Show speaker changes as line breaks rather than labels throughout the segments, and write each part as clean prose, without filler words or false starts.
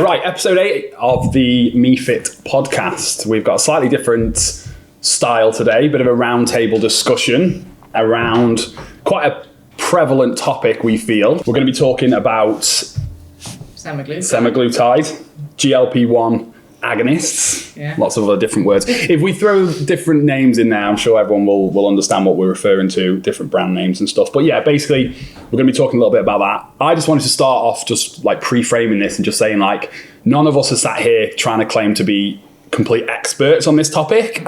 Right, episode 8 of the MEE-FIT podcast. We've got a slightly different style today, bit of a roundtable discussion around quite a prevalent topic, we feel. We're going to be talking about semaglutide, GLP-1 agonists, lots of other different words. If we throw different names in there, I'm sure everyone will understand what we're referring to, different brand names and stuff. But yeah, basically, we're going to be talking a little bit about that. I just wanted to start off just like pre-framing this and just saying like, none of us are sat here trying to claim to be complete experts on this topic.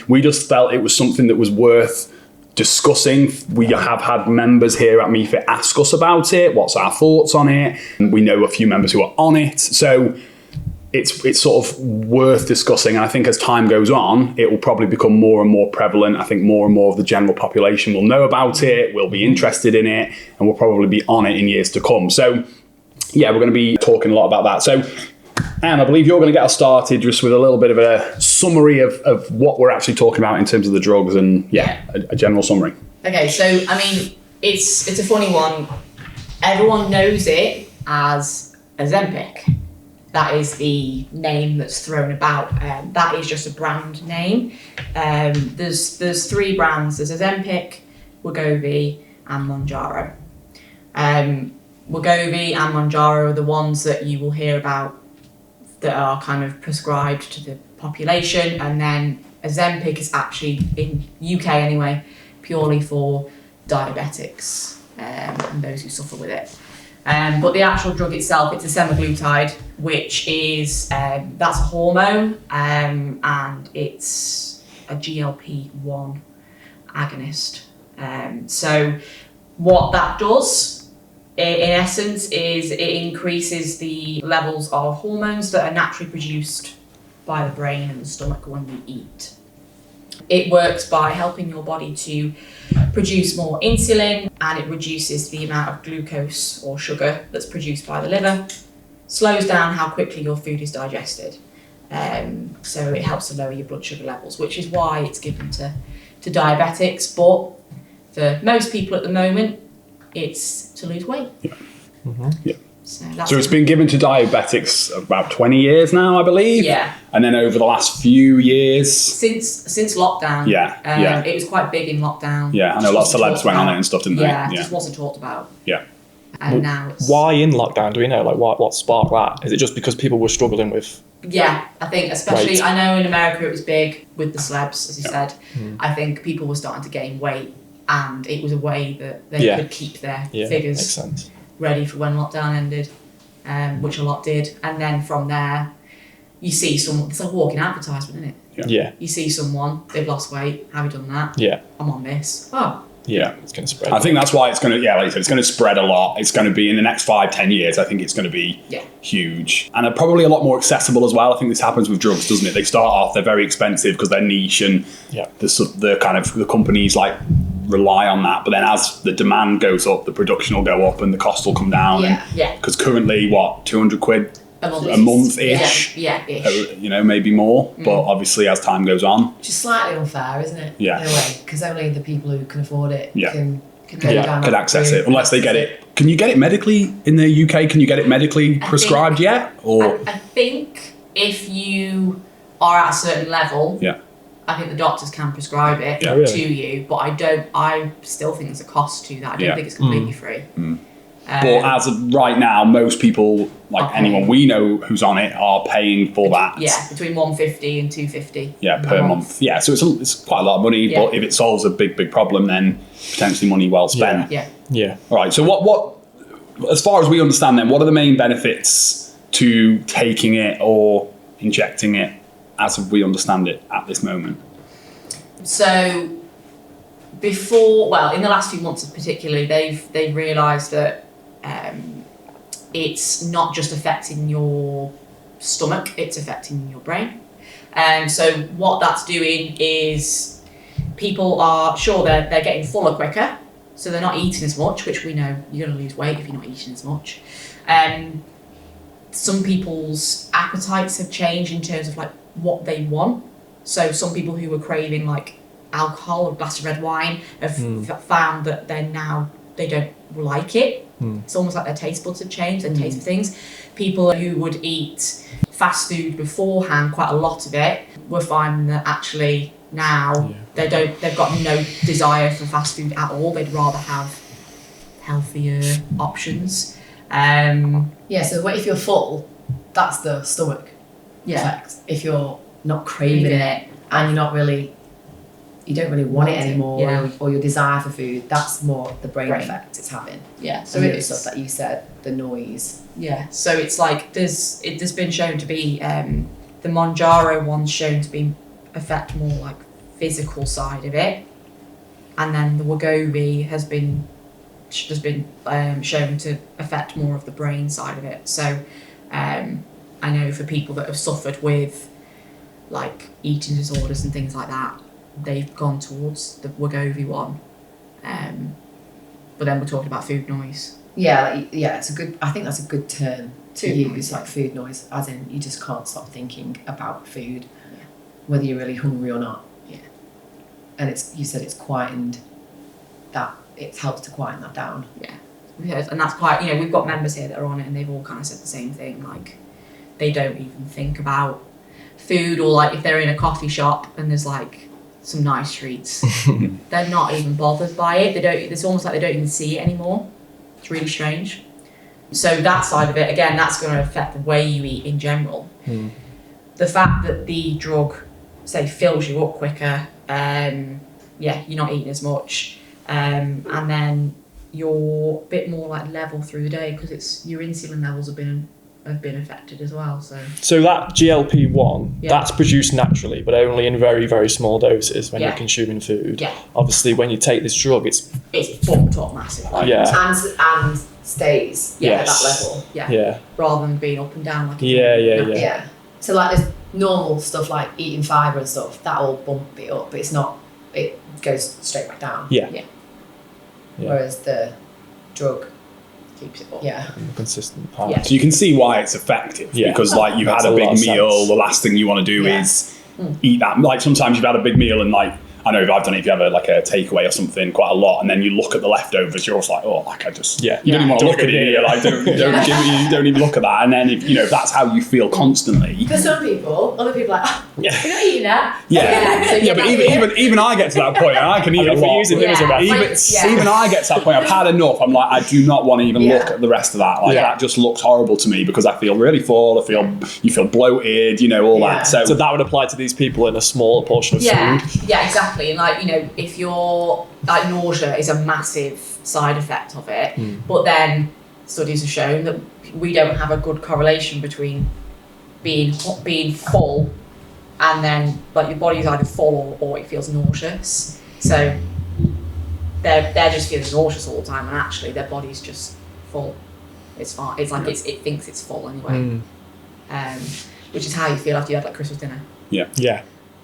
We just felt it was something that was worth discussing. We have had members here at MEE-FIT ask us about it. What's our thoughts on it? We know a few members who are on it. So it's sort of worth discussing. And I think as time goes on, it will probably become more and more prevalent. I think more and more of the general population will know about it, will be interested in it, and will probably be on it in years to come. So yeah, we're going to be talking a lot about that. So Anne, I believe you're going to get us started just with a little bit of a summary of what we're actually talking about in terms of the drugs and a general summary.
Okay, so I mean, it's a funny one. Everyone knows it as Ozempic. That is the name that's thrown about. That is just a brand name. There's 3 brands. There's Ozempic, Wegovy, and Mounjaro. Wegovy and Mounjaro are the ones that you will hear about that are kind of prescribed to the population, and then Ozempic is actually, in UK anyway, purely for diabetics and those who suffer with it. But the actual drug itself, it's a semaglutide, which is, that's a hormone, and it's a GLP-1 agonist. So what that does, in essence, is it increases the levels of hormones that are naturally produced by the brain and the stomach when we eat. It works by helping your body to produce more insulin, and it reduces the amount of glucose or sugar that's produced by the liver, slows down how quickly your food is digested. So it helps to lower your blood sugar levels, which is why it's given to diabetics. But for most people at the moment, it's to lose weight.
Yeah. Mm-hmm. Yeah. So it's been given to diabetics about 20 years now, I believe.
Yeah.
And then over the last few years,
since lockdown.
Yeah.
It was quite big in lockdown.
Yeah, I know lots of celebs went on it and stuff, didn't they?
Yeah, it just wasn't talked about.
Yeah.
And now it's...
Why in lockdown? Do we know? Like, what sparked that? Is it just because people were struggling with...
Yeah, I think especially,
weight?
I know in America it was big with the celebs, as you said. I think people were starting to gain weight, and it was a way that they could keep their figures
makes sense.
ready for when lockdown ended, which a lot did. And then from there, you see someone, it's like a walking advertisement, isn't it?
Yeah.
You see someone, they've lost weight, have you done that?
Yeah.
I'm on this. Oh.
Yeah, it's going to spread.
I think that's why it's going to, like you said, it's going to spread a lot. It's going to be in the next 5-10 years. I think it's going to be huge, and probably a lot more accessible as well. I think this happens with drugs, doesn't it? They start off, they're very expensive because they're niche, and the kind of the companies like rely on that. But then as the demand goes up, the production will go up and the cost will come down. Because currently, what, 200 quid a month-ish?
Yeah-ish.
You know, maybe more. But obviously, as time goes on,
which is slightly unfair, isn't it?
Yeah.
In a way, because only the people who can afford it can
could access it, unless they get it. Can you get it medically in the UK? Can you get it medically prescribed yet? Or
I think if you are at a certain level, I think the doctors can prescribe it to you. But I still think there's a cost to that. I don't think it's completely free.
But as of right now, most people, like anyone we know who's on it, are paying for that.
Yeah, between $150 and $250.
Yeah, per month. Yeah, so it's quite a lot of money. But if it solves a big problem, then potentially money well spent.
Yeah.
All right. So what? As far as we understand, then, what are the main benefits to taking it or injecting it, as we understand it at this moment?
So in the last few months particularly, they've realised that it's not just affecting your stomach, it's affecting your brain. So what that's doing is people are sure they're getting fuller quicker, so they're not eating as much, which we know you're going to lose weight if you're not eating as much. Some people's appetites have changed in terms of like what they want. So some people who were craving like alcohol or a glass of red wine have found that they don't like it. It's almost like their taste buds have changed, their taste for things. People who would eat fast food beforehand, quite a lot of it, we're finding that actually now they've got no desire for fast food at all. They'd rather have healthier options.
So what if you're full? That's the stomach effect. If you're not craving it and you don't really want it anymore, or your desire for food, that's more the brain effect it's having.
Yeah.
So it's stuff that you said, the noise.
Yeah. So it's like there's been shown to be the Mounjaro one's shown to affect more like physical side of it, and then the Wegovy has been shown to affect more of the brain side of it. So I know for people that have suffered with like eating disorders and things like that, they've gone towards the Wegovy one. But then we're talking about food noise.
It's a good. I think that's a good term to use, like food noise, as in you just can't stop thinking about food, whether you're really hungry or not.
Yeah.
And you said it's quietened that. It helps to quieten that down.
Yeah, and that's quite. We've got members here that are on it, and they've all kind of said the same thing. Like, they don't even think about food, or like if they're in a coffee shop and there's like some nice treats, they're not even bothered by it. They don't. It's almost like they don't even see it anymore. It's really strange. So that side of it, again, that's going to affect the way you eat in general. The fact that the drug, say, fills you up quicker, you're not eating as much, and then you're a bit more like level through the day because your insulin levels have been affected as well.
So that GLP-1, that's produced naturally, but only in very, very small doses when you're consuming food.
Yeah.
Obviously, when you take this drug, it's
fucked up massively.
And stays at that level.
Yeah.
Rather than being up and down like
Yeah. So like there's normal stuff like eating fibre and stuff, that'll bump it up, but it's not. It goes straight back down.
Yeah.
Whereas the drug
keeps it up.
Yeah.
Consistent part.
Yeah. So you can see why it's effective because like you've had a big meal, the last thing you want to do is eat that. Like sometimes you've had a big meal and like, I know if I've done it, if you have like a takeaway or something quite a lot and then you look at the leftovers, you're also like, oh, like I just, you don't even want to look at it. Like you don't even look at that. And then if that's how you feel constantly.
For some people, other people are like, oh, you're not eating that.
But even I get to that point and I can eat a lot. Even I get to that point, I've had enough. I'm like, I do not want to even look at the rest of that. Like that just looks horrible to me because I feel really full. You feel bloated, all that. So
that would apply to these people in a smaller portion of food.
Yeah, exactly. And like, if you're like nausea is a massive side effect of it, but then studies have shown that we don't have a good correlation between being full and then like your body's either full or it feels nauseous. So they're just feeling nauseous all the time and actually their body's just full. It's fine. It's like it thinks it's full anyway. Which is how you feel after you had like Christmas dinner.
Yeah.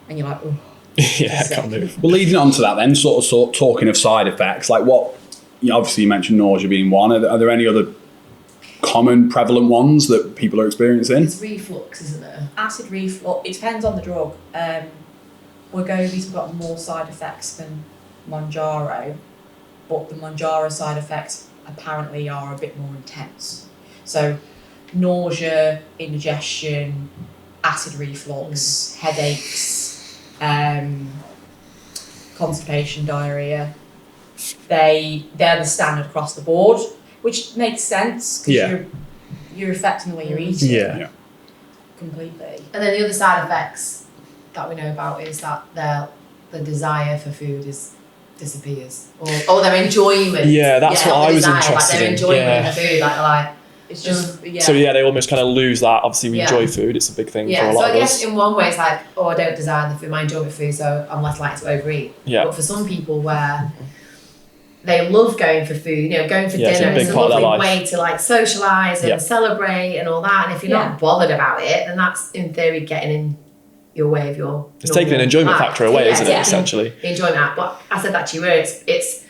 And you're like, oh.
I can't move.
Well, leading on to that then, sort of talking of side effects, like what, obviously you mentioned nausea being one. Are there any other common prevalent ones that people are experiencing?
It's reflux, isn't it?
Acid reflux, it depends on the drug. Wegovy's got more side effects than Mounjaro, but the Mounjaro side effects apparently are a bit more intense. So nausea, indigestion, acid reflux, headaches, constipation, diarrhea, they're the standard across the board, which makes sense because you're affecting the way you're eating completely.
And then the other side effects that we know about is that the desire for food disappears or their enjoyment.
Yeah, that's what I was interested
like their
in.
enjoyment of food, like
it's just
So they almost kind of lose that. Obviously, we enjoy food; it's a big thing for a lot of us.
So I guess in one way, it's like, I don't desire the food, I enjoy the food, so I'm less likely to overeat.
Yeah.
But for some people, where they love going for food, going for dinner,
it's
a lovely way to like socialise and celebrate and all that. And if you're not bothered about it, then that's in theory getting in your way of your.
It's taking an enjoyment factor away, isn't it? Essentially,
the enjoyment. But I said that to you where it's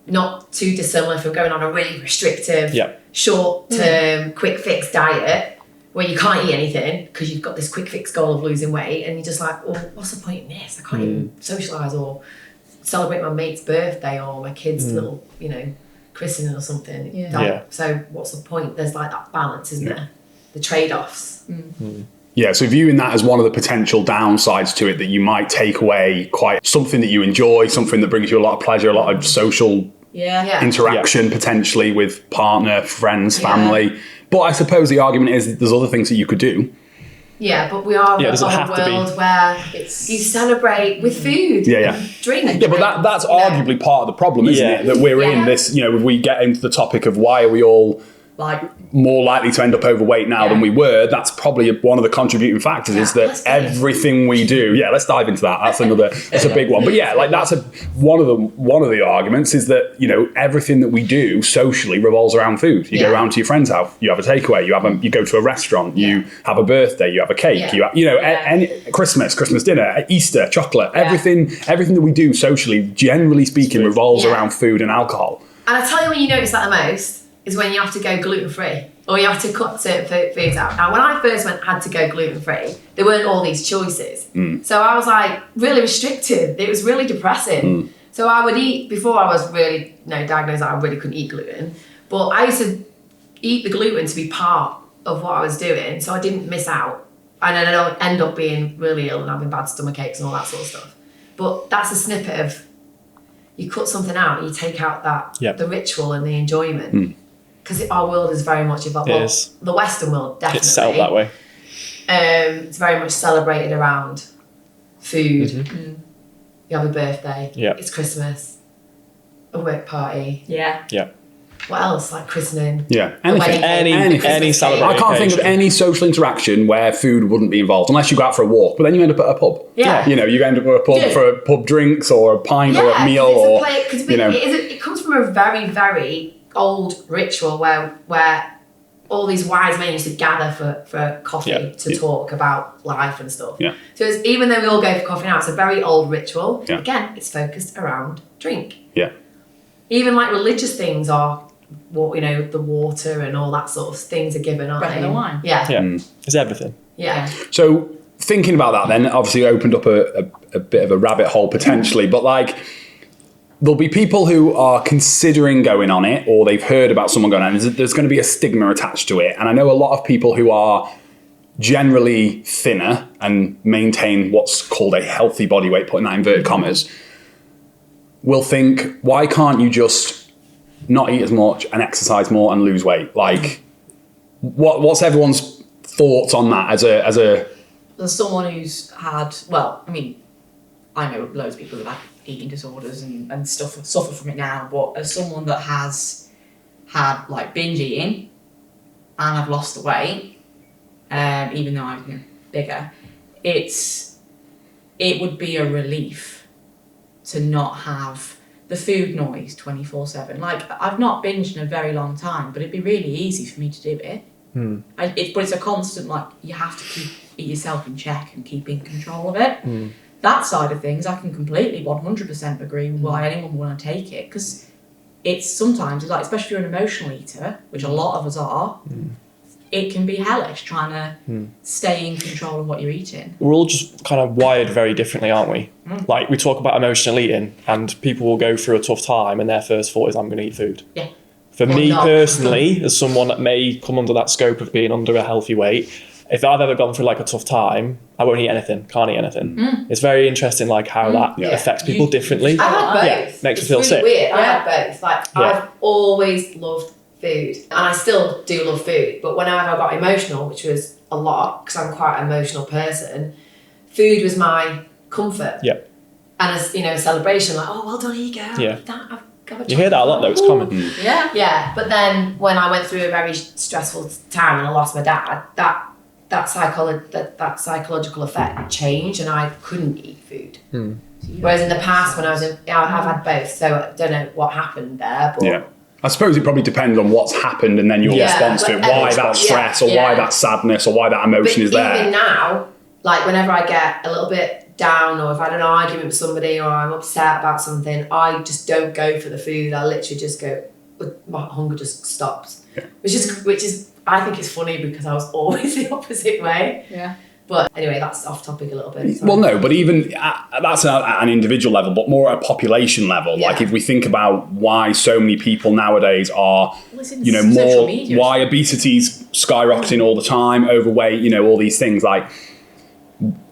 not too dissimilar from going on a really restrictive, short-term, quick fix diet where you can't eat anything because you've got this quick fix goal of losing weight, and you're just like, well, what's the point in this? I can't even socialise or celebrate my mate's birthday or my kid's little, christening or something.
Yeah.
So what's the point? There's like that balance, isn't there? The trade-offs.
Yeah, so viewing that as one of the potential downsides to it, that you might take away quite something that you enjoy, something that brings you a lot of pleasure, a lot of social interaction potentially with partner, friends, family. But I suppose the argument is that there's other things that you could do.
Yeah, but we are in a world where you celebrate with food and drink.
Yeah, but that's arguably part of the problem, isn't it? That we're in this, we get into the topic of why are we all more likely to end up overweight now than we were. That's probably one of the contributing factors is that everything we do. Yeah, let's dive into that. That's a big one. But that's one of the arguments is that everything that we do socially revolves around food. You go around to your friend's house, you have a takeaway, you go to a restaurant, you have a birthday, you have a cake, any Christmas dinner, Easter, chocolate, everything that we do socially, generally speaking, revolves around food and alcohol.
And I tell you when you notice that the most is when you have to go gluten-free or you have to cut certain foods out. Now, when I first had to go gluten-free, there weren't all these choices. So I was like really restricted. It was really depressing. So I would eat, before I was really diagnosed that I really couldn't eat gluten, but I used to eat the gluten to be part of what I was doing so I didn't miss out. And then I don't end up being really ill and having bad stomach aches and all that sort of stuff. But that's a snippet of, you cut something out, you take out that the ritual and the enjoyment. Because our world is very much evolved. Well, the Western world, definitely.
It's set up that way.
It's very much celebrated around food. You have a birthday. It's Christmas. A work party. What else? Like christening.
Anything.
Any celebration.
I can't think of any social interaction where food wouldn't be involved, unless you go out for a walk. But then you end up at a pub. You end up at a pub for a pub drinks or a pint or a meal.
It comes from a very, very old ritual where all these wise men used to gather for coffee to talk about life and stuff. So even though we all go for coffee now, it's a very old ritual. Again, it's focused around drink. Even like religious things are, the water and all that sort of things are given, aren't they?
Bread and wine.
It's everything.
So thinking about that, then obviously opened up a bit of a rabbit hole potentially, but there'll be people who are considering going on it, or they've heard about someone going on it. There's going to be a stigma attached to it. And I know a lot of people who are generally thinner and maintain what's called a healthy body weight, putting that in inverted commas, will think, why can't you just not eat as much and exercise more and lose weight? What's everyone's thoughts on that as
someone who's had, I know loads of people who have eating disorders and stuff suffer from it now, but as someone that has had binge eating and I've lost the weight, even though I'm bigger, it would be a relief to not have the food noise 24/7. I've not binged in a very long time, but it'd be really easy for me to do it. But it's a constant, you have to keep yourself in check and keep in control of it. That side of things, I can completely 100% agree with why anyone would want to take it, because it's sometimes, especially if you're an emotional eater, which a lot of us are, it can be hellish trying to stay in control of what you're eating.
We're all just kind of wired very differently, aren't we? We talk about emotional eating, and people will go through a tough time and their first thought is, I'm going to eat food. For me personally, as someone that may come under that scope of being under a healthy weight, if I've ever gone through a tough time, I won't eat anything, can't eat anything. It's very interesting how that affects people differently.
I've had both.
Makes me feel
really
sick.
Weird. I've had both. I've always loved food, and I still do love food, but whenever I got emotional, which was a lot, because I'm quite an emotional person, food was my comfort. And as a celebration, well done, here you go.
You hear that a lot though, it's common.
But then when I went through a very stressful time and I lost my dad, that psychological effect changed and I couldn't eat food. Whereas in the past when I've had both, so I don't know what happened there, but
I suppose it probably depends on what's happened and then your response to it, why that stress or why that sadness or why that emotion is there.
Even now, whenever I get a little bit down or if I had an argument with somebody or I'm upset about something, I just don't go for the food. I literally just go, my hunger just stops. Which is I think it's funny because I was always the opposite way. But anyway, that's off topic a little bit. Sorry.
Well, no, but even that's at an individual level, but more at a population level. Like if we think about why so many people nowadays are, more, why obesity's skyrocketing all the time, overweight, all these things. Like,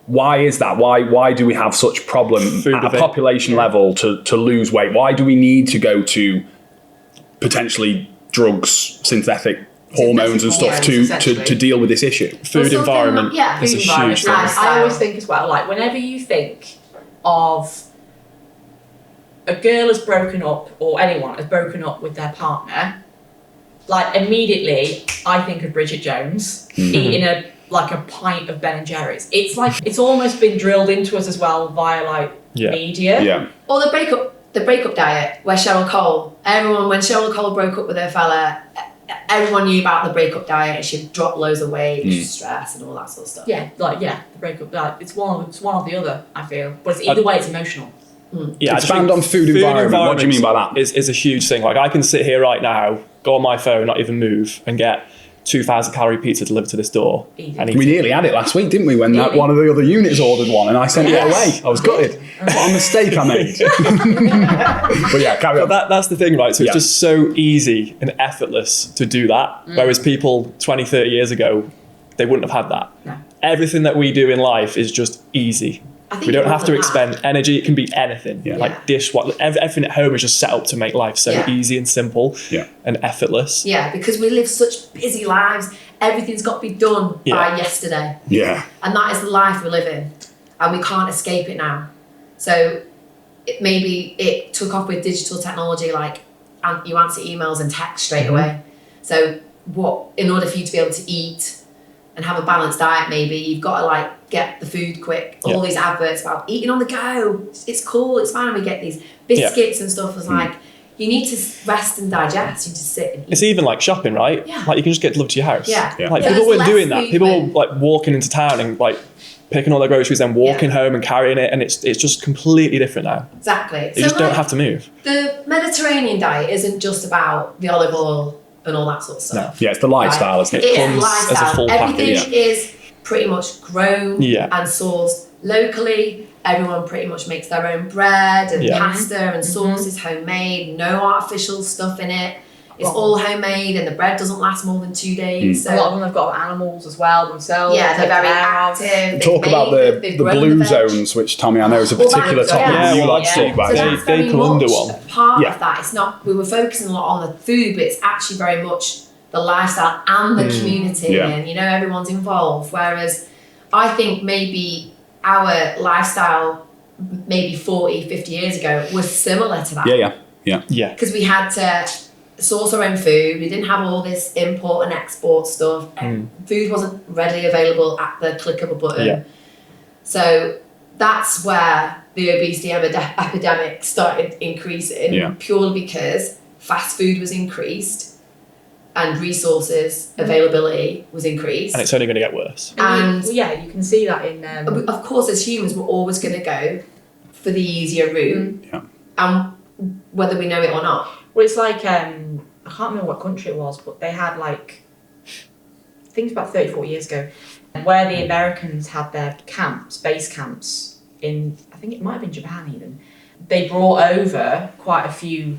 why is that? Why do we have such problem at a population level to lose weight? Why do we need to go to potentially drugs, synthetic hormones and stuff to deal with this issue?
Food environment is a huge thing.
I always think as well, like whenever you think of a girl has broken up or anyone has broken up with their partner, like immediately I think of Bridget Jones eating a pint of Ben and Jerry's. It's like it's almost been drilled into us as well via media.
Yeah.
Or the breakup diet where when Cheryl Cole broke up with her fella, everyone knew about the breakup diet and she'd dropped loads of weight, stress and all that sort of stuff.
Yeah, the breakup diet. It's one or the other, I feel. But it's either way, it's emotional.
Yeah,
expand on food environment. What do you mean by that?
Is a huge thing. Like I can sit here right now, go on my phone, not even move, and get 2,000 calorie pizza delivered to this door. And
we nearly had it last week, didn't we? When one of the other units ordered one, and I sent it away. I was gutted. What a mistake I made. But yeah, carry on.
That's the thing, right? So it's just so easy and effortless to do that. Whereas people 20, 30 years ago, they wouldn't have had that.
No.
Everything that we do in life is just easy. We don't have to expend energy. It can be anything. Yeah. Like everything at home is just set up to make life so easy and simple and effortless.
Yeah, because we live such busy lives. Everything's got to be done by yesterday.
Yeah.
And that is the life we live in. And we can't escape it now. So maybe it took off with digital technology, like you answer emails and text straight away. So in order for you to be able to eat and have a balanced diet, maybe you've got to get the food quick. All these adverts about eating on the go. It's cool. It's fine. We get these biscuits and stuff. It's like you need to rest and digest. You just sit and eat.
It's even like shopping, right?
Yeah.
Like you can just get delivered to your house.
Yeah.
Like people weren't doing that. People were walking into town and picking all their groceries and walking home and carrying it, and it's just completely different now.
Exactly.
You just don't have to move.
The Mediterranean diet isn't just about the olive oil and all that sort of stuff.
No. Yeah, it's the lifestyle, isn't it?
It is lifestyle.
As a full
Everything
package.
is pretty much grown and sourced locally. Everyone pretty much makes their own bread and pasta and sauce is homemade. No artificial stuff in it. It's all homemade and the bread doesn't last more than 2 days. So
a lot of them have got animals as well themselves.
Yeah, they're very active.
Talk about the blue zones, which Tommy I know is a particular topic you like to talk about.
So
they come under one.
Part of that. It's not. We were focusing a lot on the food, but it's actually very much the lifestyle and the community, and everyone's involved. Whereas I think maybe our lifestyle, maybe 40, 50 years ago, was similar to that.
Yeah.
Because we had to source our own food. We didn't have all this import and export stuff. Food wasn't readily available at the click of a button. So that's where the obesity epidemic started increasing, purely because fast food was increased and resources availability was increased.
And it's only going to get worse.
And
you can see that in...
of course, as humans, we're always going to go for the easier route. And whether we know it or not.
Well, it's like, I can't remember what country it was, but they had I think about 30, 40 years ago, where the Americans had their base camps in, I think it might have been Japan even. They brought over quite a few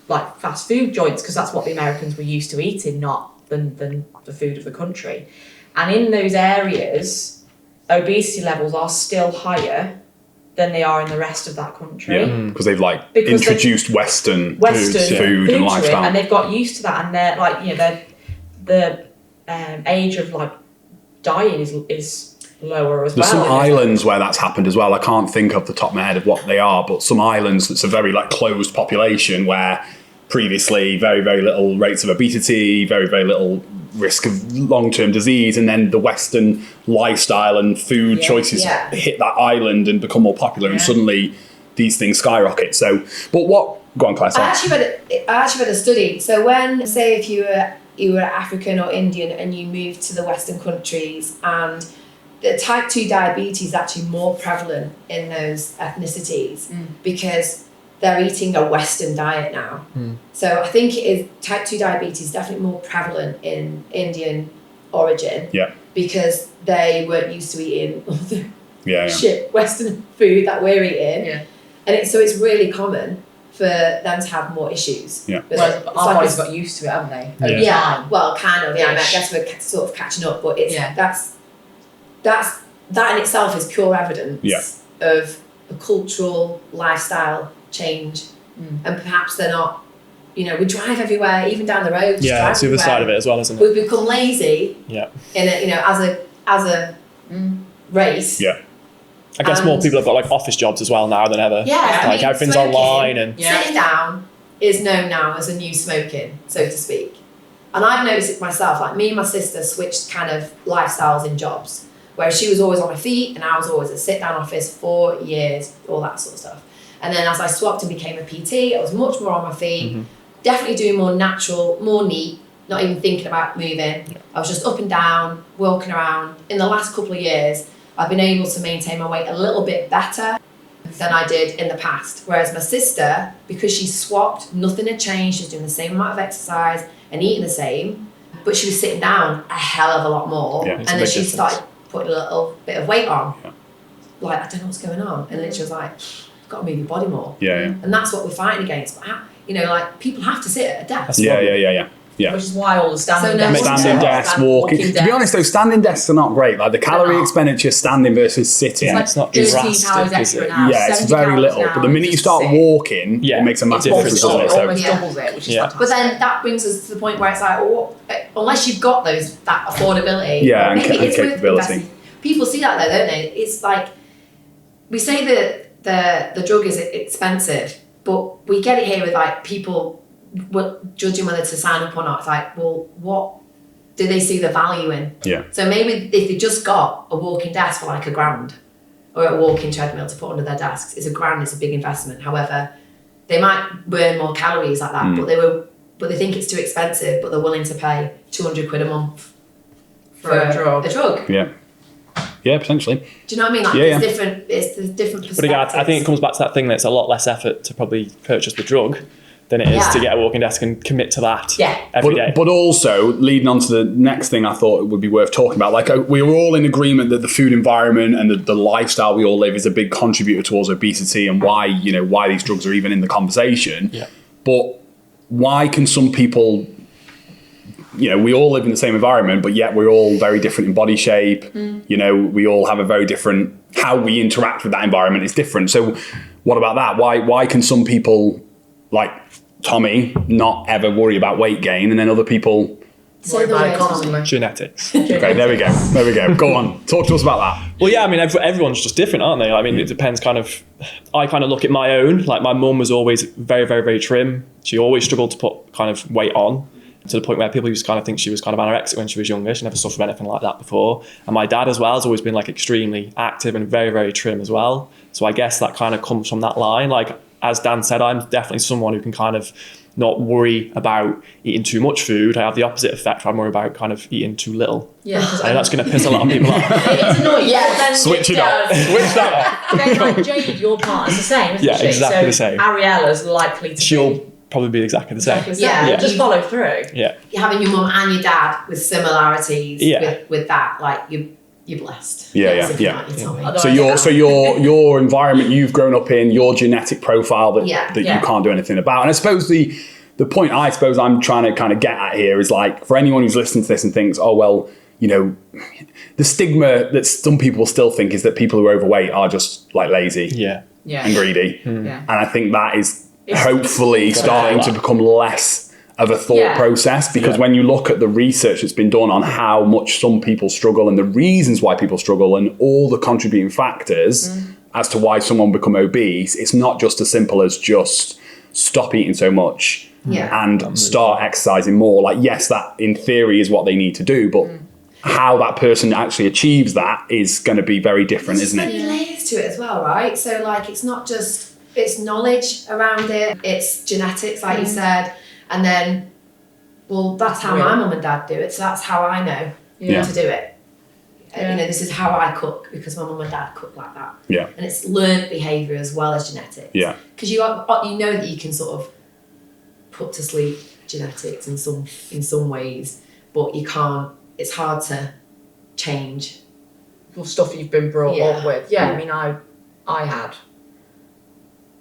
fast food joints because that's what the Americans were used to eating, not than the food of the country. And in those areas, obesity levels are still higher than they are in the rest of that country.
Because they've introduced Western food and lifestyle,
and they've got used to that, and they're the age of dying is lower as
There's
well.
some islands where that's happened as well. I can't think off the top of my head of what they are, but some islands that's a very closed population where previously very, very little rates of obesity, very, very little risk of long-term disease, and then the Western lifestyle and food choices hit that island and become more popular, and suddenly these things skyrocket. So, but what? Go on, Claire.
I actually read a study. So when, say, if you were African or Indian and you moved to the Western countries, and the type 2 diabetes is actually more prevalent in those ethnicities because they're eating a Western diet now. So I think type 2 diabetes is definitely more prevalent in Indian origin. because they weren't used to eating all the
yeah.
shit Western food that we're eating.
Yeah.
And so it's really common for them to have more issues.
Yeah.
Well, our bodies got used to it, haven't they?
Yeah. Well, kind of. Yeah. I guess we're sort of catching up, but it's that in itself is pure evidence of a cultural lifestyle change, and perhaps they're not. You know, we drive everywhere, even down the road.
Yeah, it's the other side of it as well, isn't it?
We've become lazy.
Yeah.
In a, you know, as a race.
Yeah.
I guess more people have got like office jobs as well now than ever.
Yeah,
like everything's online and
sitting down is known now as a new smoking, so to speak. And I've noticed it myself. Like me and my sister switched kind of lifestyles in jobs, where she was always on her feet and I was always at sit down office for years, all that sort of stuff. And then as I swapped and became a PT, I was much more on my feet. Definitely doing more natural, more neat, not even thinking about moving. Yeah. I was just up and down, walking around. In the last couple of years, I've been able to maintain my weight a little bit better than I did in the past. Whereas my sister, because she swapped, nothing had changed. She was doing the same amount of exercise and eating the same, but she was sitting down a hell of a lot more.
Yeah,
and then she started putting a little bit of weight on. Yeah. Like, I don't know what's going on. And literally was like, you've got to move your body more.
Yeah.
And that's what we're fighting against. But you know, like, people have to sit at a desk.
Yeah.
Which is why all the standing
desks, walking. To be honest, though, standing desks are not great. Like the calorie expenditure standing versus sitting.
It's like
not drastic,
is it? Yeah,
it's very little. But the minute you start walking, it makes a massive difference, doesn't it?
It almost doubles it, which is fantastic.
But then that brings us to the point where it's like, unless you've got that affordability,
and capability.
People see that though, don't they? It's like, we say that the drug is expensive, but we get it here with like people judging whether to sign up or not. It's like, well, what do they see the value in?
Yeah.
So maybe if they just got a walking desk for like £1,000 or a walking treadmill to put under their desks, it's £1,000. It's a big investment. However, they might burn more calories like that, but they think it's too expensive, but they're willing to pay £200 a month for a drug.
Yeah. Yeah, potentially.
Do you know what I mean? Like, there's different perspectives.
But again, I think it comes back to that thing that it's a lot less effort to probably purchase the drug than it is to get a walking desk and commit to that every day.
But also, leading on to the next thing I thought it would be worth talking about, like we were all in agreement that the food environment and the lifestyle we all live is a big contributor towards obesity and why these drugs are even in the conversation.
Yeah.
But why can some people, we all live in the same environment, but yet we're all very different in body shape. We all have a very different, how we interact with that environment is different. So what about that? Why can some people, like Tommy, not ever worry about weight gain, and then other people
worry about it constantly?
Genetics.
Okay, there we go. Go on, talk to us about that.
Well, yeah, I mean, everyone's just different, aren't they? I mean, it depends I kind of look at my own, like my mum was always very, very, very trim. She always struggled to put kind of weight on, to the point where people used to kind of think she was kind of anorexic when she was younger. She never suffered anything like that before. And my dad as well has always been like extremely active and very, very trim as well. So I guess that kind of comes from that line. Like, as Dan said, I'm definitely someone who can kind of not worry about eating too much food. I have the opposite effect. I'm worried about kind of eating too little.
Yeah,
I know that's going to piss a lot of people off.
It's annoying. Yeah,
switch it up. Switch that up.
Then like Jade, your partner's the same, isn't she?
Yeah, exactly the same.
Ariella's likely to
She'll probably be exactly the same.
Just follow through.
Yeah.
Having your mum and your dad with similarities with that, like you're blessed.
Yeah. So your environment you've grown up in, your genetic profile that you can't do anything about. And I suppose the point I'm trying to kind of get at here is like, for anyone who's listening to this and thinks, oh well, the stigma that some people still think is that people who are overweight are just like lazy and greedy. And I think that is hopefully starting to become less of a thought process, because when you look at the research that's been done on how much some people struggle and the reasons why people struggle and all the contributing factors as to why someone become obese, it's not just as simple as just stop eating so much and start exercising more. Like, yes, that in theory is what they need to do, but how that person actually achieves that is going to be very different, isn't it?
There's many layers to it as well, right? So like, it's not just, it's knowledge around it, it's genetics, like you said, and then, well, that's how my mum and dad do it, so that's how I know to do it. And, this is how I cook, because my mum and dad cook like that.
Yeah.
And it's learned behaviour as well as genetics.
Yeah.
Because you know that you can sort of put to sleep genetics in some ways, but you can't. It's hard to change?
Well, stuff you've been brought up with. Yeah, I mean,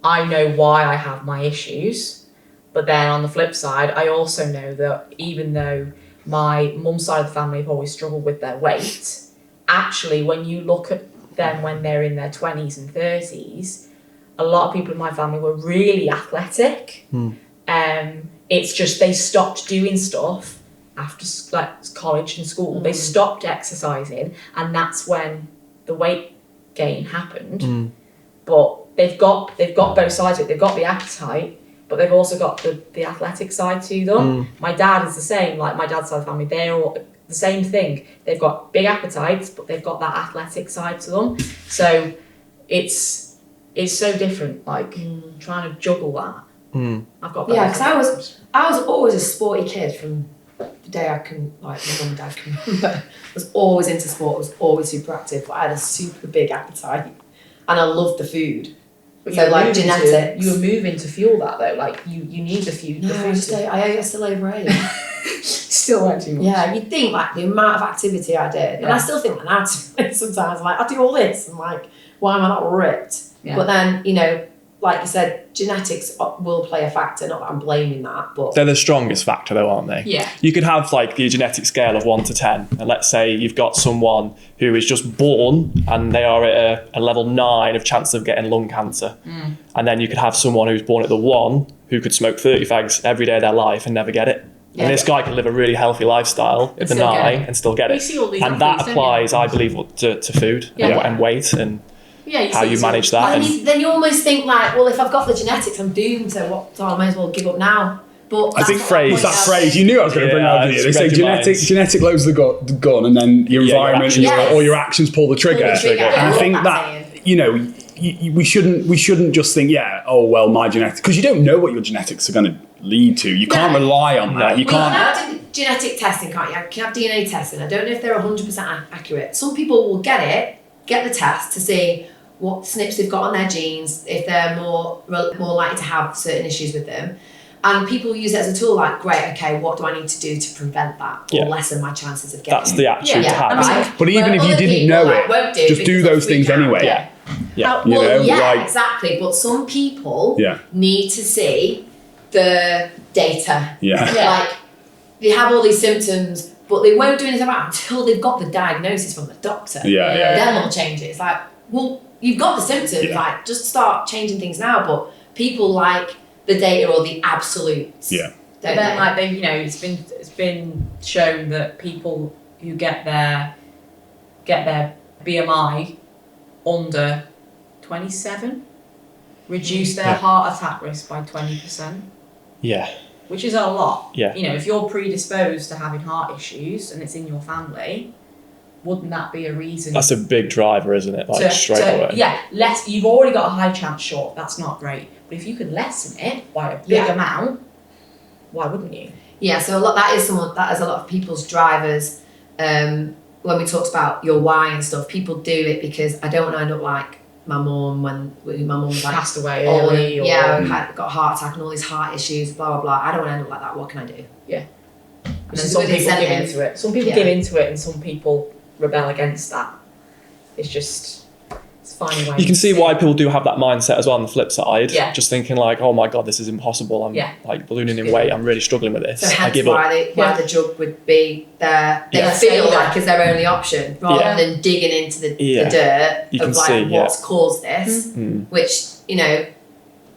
I know why I have my issues, but then on the flip side, I also know that even though my mum's side of the family have always struggled with their weight, actually, when you look at them when they're in their 20s and 30s, a lot of people in my family were really athletic. It's just they stopped doing stuff after like college and school. They stopped exercising, and that's when the weight gain happened. But they've got both sides of it. They've got the appetite, but they've also got the athletic side to them. My dad is the same. Like my dad's side of the family, they're all the same thing. They've got big appetites, but they've got that athletic side to them. So it's so different. Like trying to juggle that. I've got
because I was always a sporty kid from the day I can, like my mum and dad can remember. I was always into sport. I was always super active. But I had a super big appetite, and I loved the food.
But
so like genetics.
You were moving to fuel that though. Like you need the food.
Yeah, I still overate.
Still went too much.
Yeah, you'd think like the amount of activity I did, and I still think that now sometimes. Like I do all this, and like why am I not ripped? Yeah. But then like you said, genetics will play a factor. Not that I'm blaming that, but
they're the strongest factor, though, aren't they?
Yeah.
You could have like the genetic scale of 1 to 10, and let's say you've got someone who is just born and they are at a level 9 of chance of getting lung cancer, and then you could have someone who's born at the 1 who could smoke 30 fags every day of their life and never get it. Yeah. And this guy can live a really healthy lifestyle at the 9 and still get it. And that applies, I believe, to food and weight and.
Yeah,
how you manage that.
Then you almost think like, well, if I've got the genetics, I'm doomed. So I may as well give up now. But
I think that phrase you knew I was going to bring out. Didn't you? They say genetic loads the gun, and then your environment or your actions pull the trigger. And I think that we shouldn't just think my genetics, because you don't know what your genetics are going to lead to. You can't rely on that. You can't.
Have genetic testing, can't you? You can have DNA testing. I don't know if they're 100% accurate. Some people will get the test to see what SNPs they've got on their genes, if they're more likely to have certain issues with them. And people use it as a tool like, great, okay, what do I need to do to prevent that or lessen my chances of getting it?
That's the attitude to have.
Right?
But even if you didn't know it, just do those things anyway.
Exactly. But some people need to see the data. Like, they have all these symptoms, but they won't do anything about it until they've got the diagnosis from the doctor. Then they'll change it. It's like, well, you've got the symptoms, like just start changing things now. But people like the data or the absolutes.
But then like it's been shown that people who get their BMI under 27 reduce their heart attack risk by 20%. Which is a lot. If you're predisposed to having heart issues and it's in your family, wouldn't that be a reason?
That's a big driver, isn't it? Like straight away.
Yeah, you've already got a high chance short. That's not great. But if you can lessen it by a big amount, why wouldn't you?
Yeah, so that is a lot of people's drivers. When we talked about your why and stuff, people do it because I don't want to end up like my mum when my mum like
passed away early.
Got a heart attack and all these heart issues, blah blah blah. I don't want to end up like that. What can I do?
Yeah. And some people give into it. Some people give into it, and some people rebel against that. It's finding ways.
You can see why people do have that mindset as well on the flip side. Just thinking like, oh my god, this is impossible. I'm like ballooning in weight. I'm really struggling with this.
So hence why the jug would be there. They feel like is their only option rather than digging into the dirt of like what's caused this. Which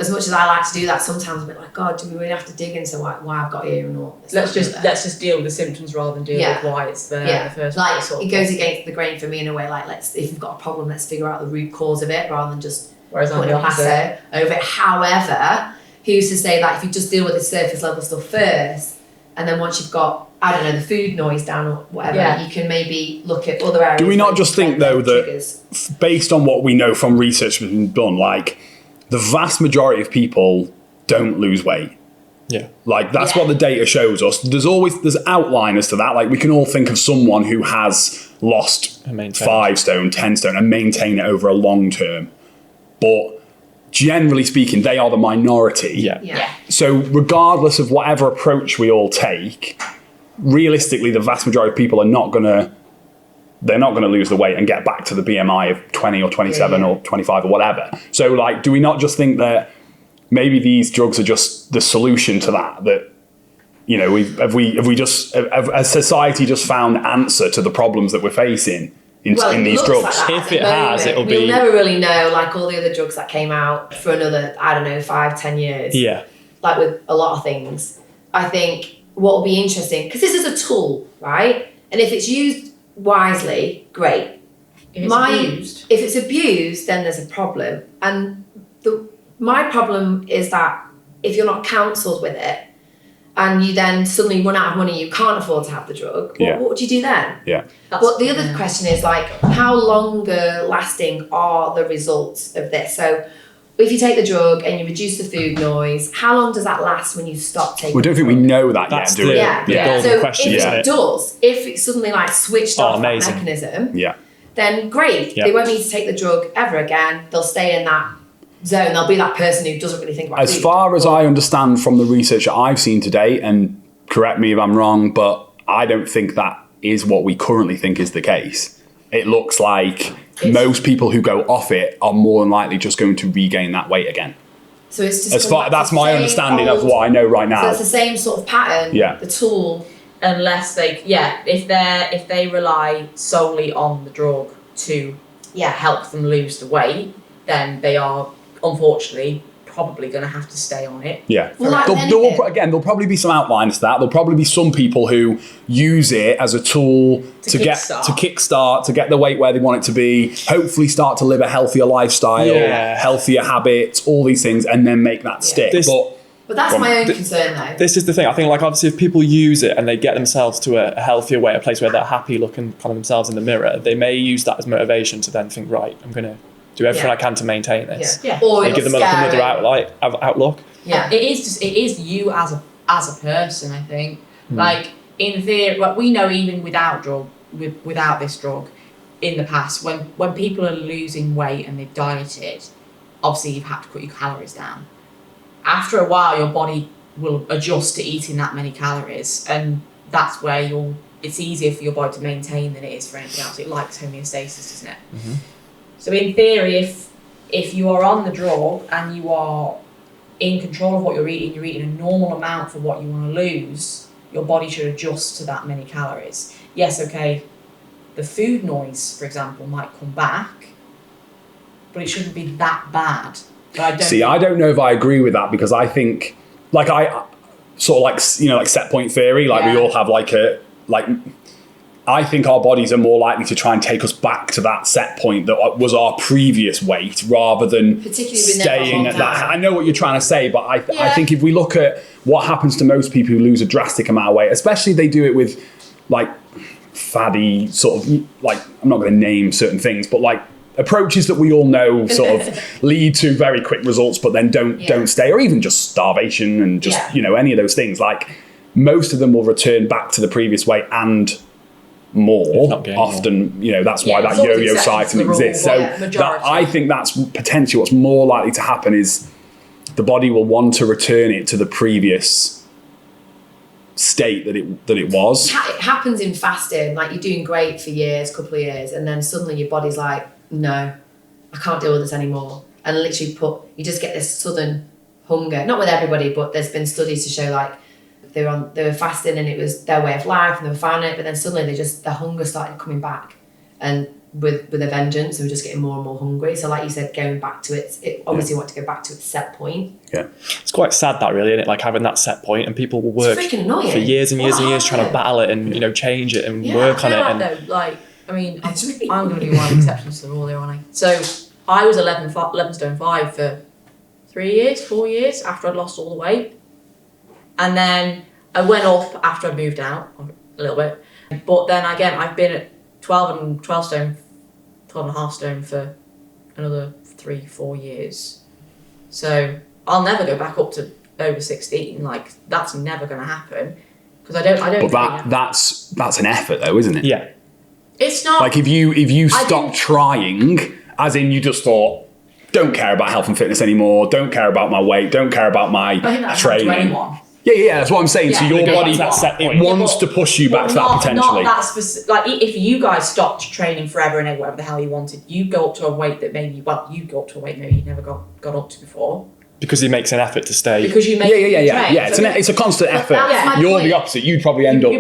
as much as I like to do that, sometimes I'm a bit like, God, do we really have to dig into why I've got here and all this?
Let's just deal with the symptoms rather than deal with why it's there in the first place.
Like, it goes against the grain for me in a way, like, if you've got a problem, let's figure out the root cause of it rather than just putting a plaster over it. However, who's to say that if you just deal with the surface level stuff first, and then once you've got, I don't know, the food noise down or whatever, you can maybe look at other areas.
Do we not just think, though, that based on what we know from research that's been done, like, the vast majority of people don't lose weight. Like that's what the data shows us. There's outliners to that. Like we can all think of someone who has lost 5 stone, 10 stone and maintain it over a long term. But generally speaking, they are the minority. So regardless of whatever approach we all take, realistically, the vast majority of people are not going to they're not going to lose the weight and get back to the BMI of 20 or 27 or 25 or whatever. So like, do we not just think that maybe these drugs are just the solution to that? That, you know, have we just, as society, just found answer to the problems that we're facing in these drugs?
Like
if it has, it'll be...
We'll never really know, like all the other drugs that came out for another, I don't know, 5-10 years.
Yeah.
Like with a lot of things. I think what will be interesting, because this is a tool, right? And if it's used wisely, great. If it's abused, then there's a problem. And my problem is that if you're not counselled with it, and you then suddenly run out of money, you can't afford to have the drug, what would you do then?
Yeah.
But the other question is, like, how longer lasting are the results of this? So if you take the drug and you reduce the food noise, how long does that last when you stop taking
We don't think we know that yet, do we?
The golden question,
if it does, if it's suddenly like switched off that mechanism, then great. They won't need to take the drug ever again. They'll stay in that zone. They'll be that person who doesn't really think about
As
food.
far as I understand from the research that I've seen today, and correct me if I'm wrong, but I don't think that is what we currently think is the case. It looks like most people who go off it are more than likely just going to regain that weight again.
So it's just
that's my understanding of what I know right now.
So it's the same sort of pattern.
Yeah.
The tool.
Unless if they rely solely on the drug to help them lose the weight, then they are unfortunately probably going to have to stay on it.
Yeah.
Well, like
there'll probably be some outlines to that. There'll probably be some people who use it as a tool to kickstart, to get the weight where they want it to be, hopefully start to live a healthier lifestyle, healthier habits, all these things, and then make that stick.
But that's my own concern though.
This is the thing. I think, like, obviously if people use it and they get themselves to a healthier way, a place where they're happy looking kind of themselves in the mirror, they may use that as motivation to then think, right, I'm going to do everything I can to maintain this.
Or
give them another outlook.
Yeah. It is you as a person, I think. Like, in theory, we know even without this drug, in the past, when people are losing weight and they've dieted, obviously you've had to cut your calories down. After a while, your body will adjust to eating that many calories, and that's where it's easier for your body to maintain than it is for anything else. It likes homeostasis, doesn't it? Mm-hmm. So in theory, if you are on the drug and you are in control of what you're eating a normal amount for what you want to lose, your body should adjust to that many calories. Yes, okay, the food noise, for example, might come back, but it shouldn't be that bad. I
don't know if I agree with that, because I think, like, I sort of like set point theory, like we all have I think our bodies are more likely to try and take us back to that set point that was our previous weight, rather than staying at that. I know what you're trying to say, but I think if we look at what happens to most people who lose a drastic amount of weight, especially they do it with like faddy sort of, like, I'm not going to name certain things, but like approaches that we all know sort of lead to very quick results, but then don't stay, or even just starvation and just any of those things. Like, most of them will return back to the previous weight and more often. That's why that yo-yo cycle exists. So I think that's potentially what's more likely to happen, is the body will want to return it to the previous state that it was.
It happens in fasting. Like, you're doing great for couple of years, and then suddenly your body's like, no, I can't deal with this anymore, and literally you just get this sudden hunger. Not with everybody, but there's been studies to show, like, they were fasting and it was their way of life and they were fine it, but then suddenly the hunger started coming back, and with a vengeance, they were just getting more and more hungry. So like you said, going back to it obviously want to go back to its set point.
Yeah,
it's quite sad that, really, isn't it? Like, having that set point, and people will work for years and years and years trying to battle it and change it and work on it.
I'm going to be one exception to the rule here, aren't I? So I was 11 stone 5 for 4 years after I'd lost all the weight. And then I went up after I moved out a little bit. But then again, I've been at 12 and a half stone for another 3-4 years. So I'll never go back up to over 16. Like, that's never going to happen, because I don't.
But that's an effort, though, isn't it?
Yeah.
It's not.
Like, if you stop trying, as in you just thought, don't care about health and fitness anymore, don't care about my weight, don't care about my training. Yeah, that's what I'm saying.
Yeah.
So your body, it wants to push you back to that potentially.
Not that specific. Like if you guys stopped training forever and ate whatever the hell you wanted, you'd go up to a weight that maybe, you'd go up to a weight maybe you never got up to before.
Because he makes an effort to stay.
Because you make
Yeah. It's a constant effort. You're the opposite. You'd probably end up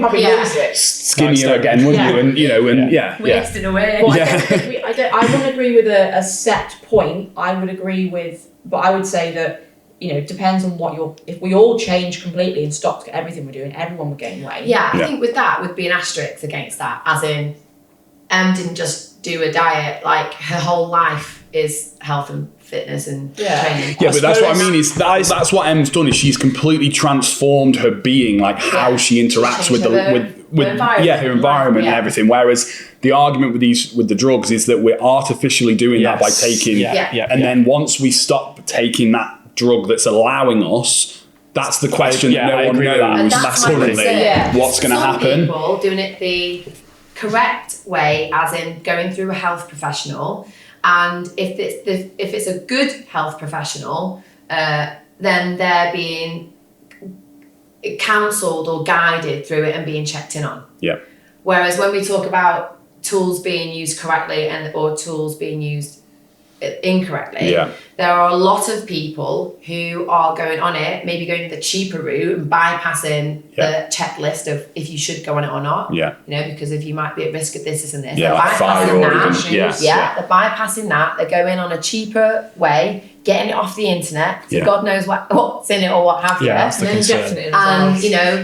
skinnier again, wouldn't you? And
wasting away.
I wouldn't agree with a set point. I would agree with, but I would say that, it depends on if we all change completely and stopped everything we're doing, everyone would gain weight.
Yeah, I think with that would be an asterisk against that, as in, didn't just do a diet, like her whole life is health and fitness and training.
Yeah, but that's what I mean is that's what Em's done, is she's completely transformed her being, like how she interacts with her environment and everything. Whereas the argument with the drugs is that we're artificially doing that by taking and then once we stop taking that drug that's allowing us, that's the question that no one knows currently. What's going to happen?
People doing it the correct way, as in going through a health professional, and if it's a good health professional, then they're being counselled or guided through it and being checked in on.
Yeah.
Whereas when we talk about tools being used correctly or tools being used incorrectly, there are a lot of people who are going on it, maybe going the cheaper route and bypassing the checklist of if you should go on it or not. Because if you might be at risk of this and this, they're bypassing that. They're bypassing that. They're going on a cheaper way, getting it off the internet. So God knows what's in it or what have you.
That's the concern.
And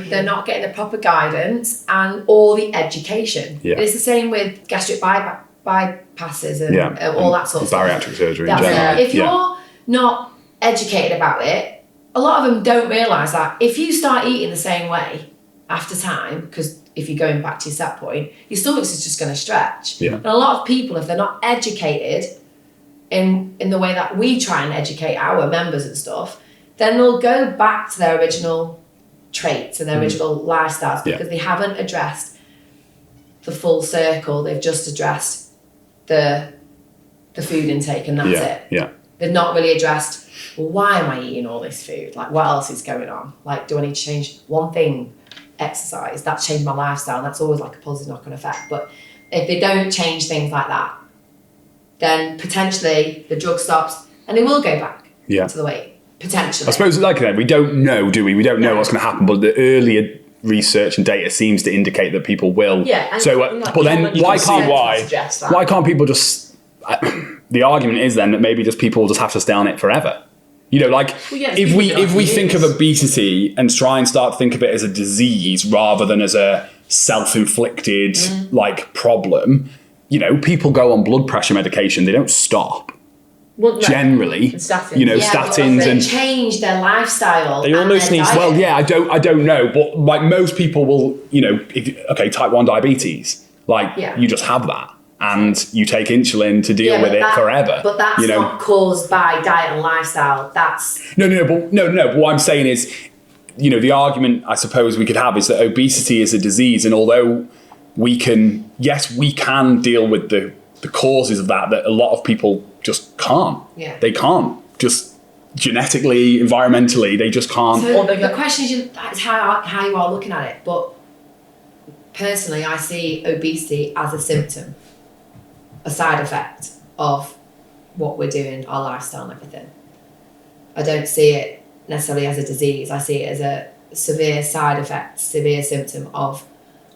they're not getting the proper guidance and all the education. It's the same with gastric bypasses and all that sort of stuff.
Bariatric surgery in general.
If you're not educated about it, a lot of them don't realise that if you start eating the same way after time, because if you're going back to your set point, your stomach is just going to stretch. And a lot of people, if they're not educated in the way that we try and educate our members and stuff, then they'll go back to their original traits and their original lifestyles because they haven't addressed the full circle. They've just addressed the food intake and that's it. They've not really addressed, well, why am I eating all this food? Like, what else is going on? Like, do I need to change one thing? Exercise. That's changed my lifestyle, and that's always like a positive knock-on effect. But if they don't change things like that, then potentially the drug stops and they will go back to the weight. Potentially.
I suppose, like that, we don't know, do we? We don't know what's going to happen, but the earlier research and data seems to indicate that people will. So, but then why can't people just? The argument is then that maybe just people just have to stay on it forever. If we think of obesity and try and start to think of it as a disease rather than as a self-inflicted problem, people go on blood pressure medication, they don't stop. Generally, statins
and change their lifestyle.
They almost need.
Well, I don't know, but most people will, type 1 diabetes, you just have that, and you take insulin to deal with it forever.
But that's not caused by diet and lifestyle. That's
no. But what I'm saying is, the argument I suppose we could have is that obesity is a disease, and although we can deal with the causes of that a lot of people just can't. They can't. Just genetically, environmentally, they just can't.
So the question is how you are looking at it. But personally, I see obesity as a symptom, a side effect of what we're doing, our lifestyle and everything. I don't see it necessarily as a disease. I see it as a severe side effect, severe symptom of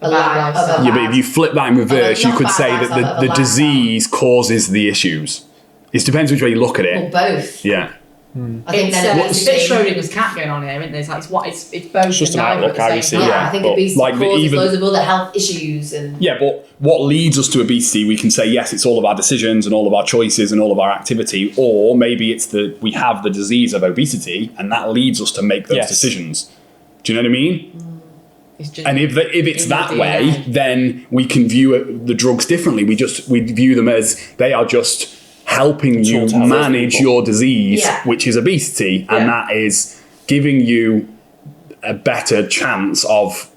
a life.
But if you flip that in reverse, you could say that the disease causes the issues. It depends which way you look at it.
Well, both.
Yeah.
I think
it's a bit Schrodinger's cat going on here, isn't there? It's both.
It's just an outlook, how you see it.
I think obesity causes loads of other health issues.
But what leads us to obesity, we can say, yes, it's all of our decisions and all of our choices and all of our activity, or maybe it's we have the disease of obesity and that leads us to make those decisions. Do you know what I mean? And if it's that way, then we can view the drugs differently. We view them as they are just helping you manage your disease, which is obesity, and that is giving you a better chance of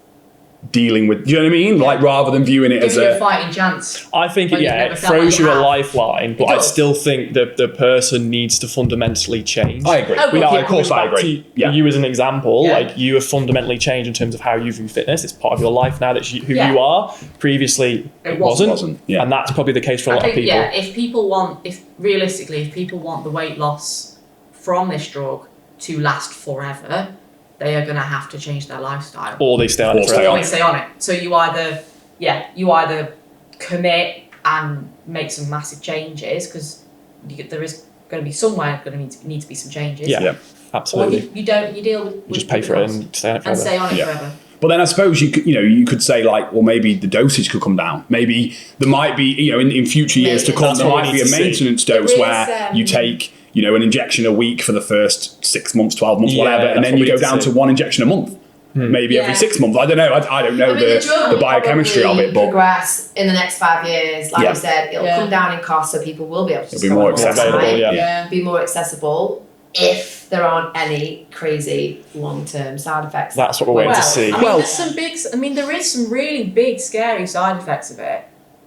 dealing with, do you know what I mean? Like, rather than viewing it as
a fighting chance.
I think it throws you a lifeline, but I still think that the person needs to fundamentally change.
I agree. Of course I agree.
You as an example, like, you have fundamentally changed in terms of how you view fitness. It's part of your life now, that's who you are. Previously it wasn't. And that's probably the case for a lot of people.
Yeah, if people want the weight loss from this drug to last forever, they are going to have to change their lifestyle.
Or they stay on it.
Stay on it. So you either commit and make some massive changes, because there is going to be somewhere going to need to be some changes.
Yeah, absolutely.
Or you don't. You deal with
you just pay for it and stay on it
forever.
But then I suppose you could say, like, well, maybe the dosage could come down. Maybe there might be, in future years to come, there might be a maintenance dose where you take, an injection a week for the first 6 months, 12 months, whatever, and then you go down to one injection a month. Maybe every 6 months. I don't know. I don't know the biochemistry of it. But
progress in the next 5 years, like you said, it'll come down in cost, so people will be able to
be more accessible.
Be more accessible if there aren't any crazy long-term side effects.
That's what we're waiting to see.
There is some really big, scary side effects of it.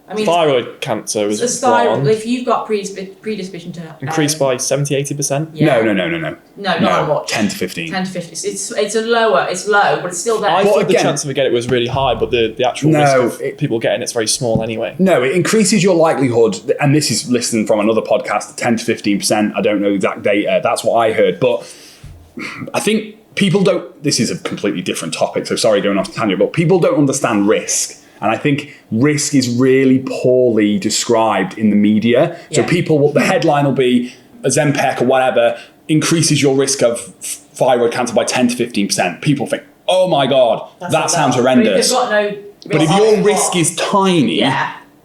Thyroid cancer is one.
If you've got predisposition to
increased by 70-80%.
Yeah.
No,
not that much.
10 to 15.
10 to 15. It's low, but it's still there.
I thought the chance of getting it was really high, but the actual risk of people getting it's very small anyway.
No, it increases your likelihood, and this is listening from another podcast, 10 to 15%. I don't know the exact data. That's what I heard, but I think people don't. This is a completely different topic, so sorry going off tangent, but people don't understand risk. And I think risk is really poorly described in the media. So the headline will be Ozempic or whatever increases your risk of thyroid cancer by 10 to 15%. People think, oh my God, that sounds horrendous. But if your risk is tiny,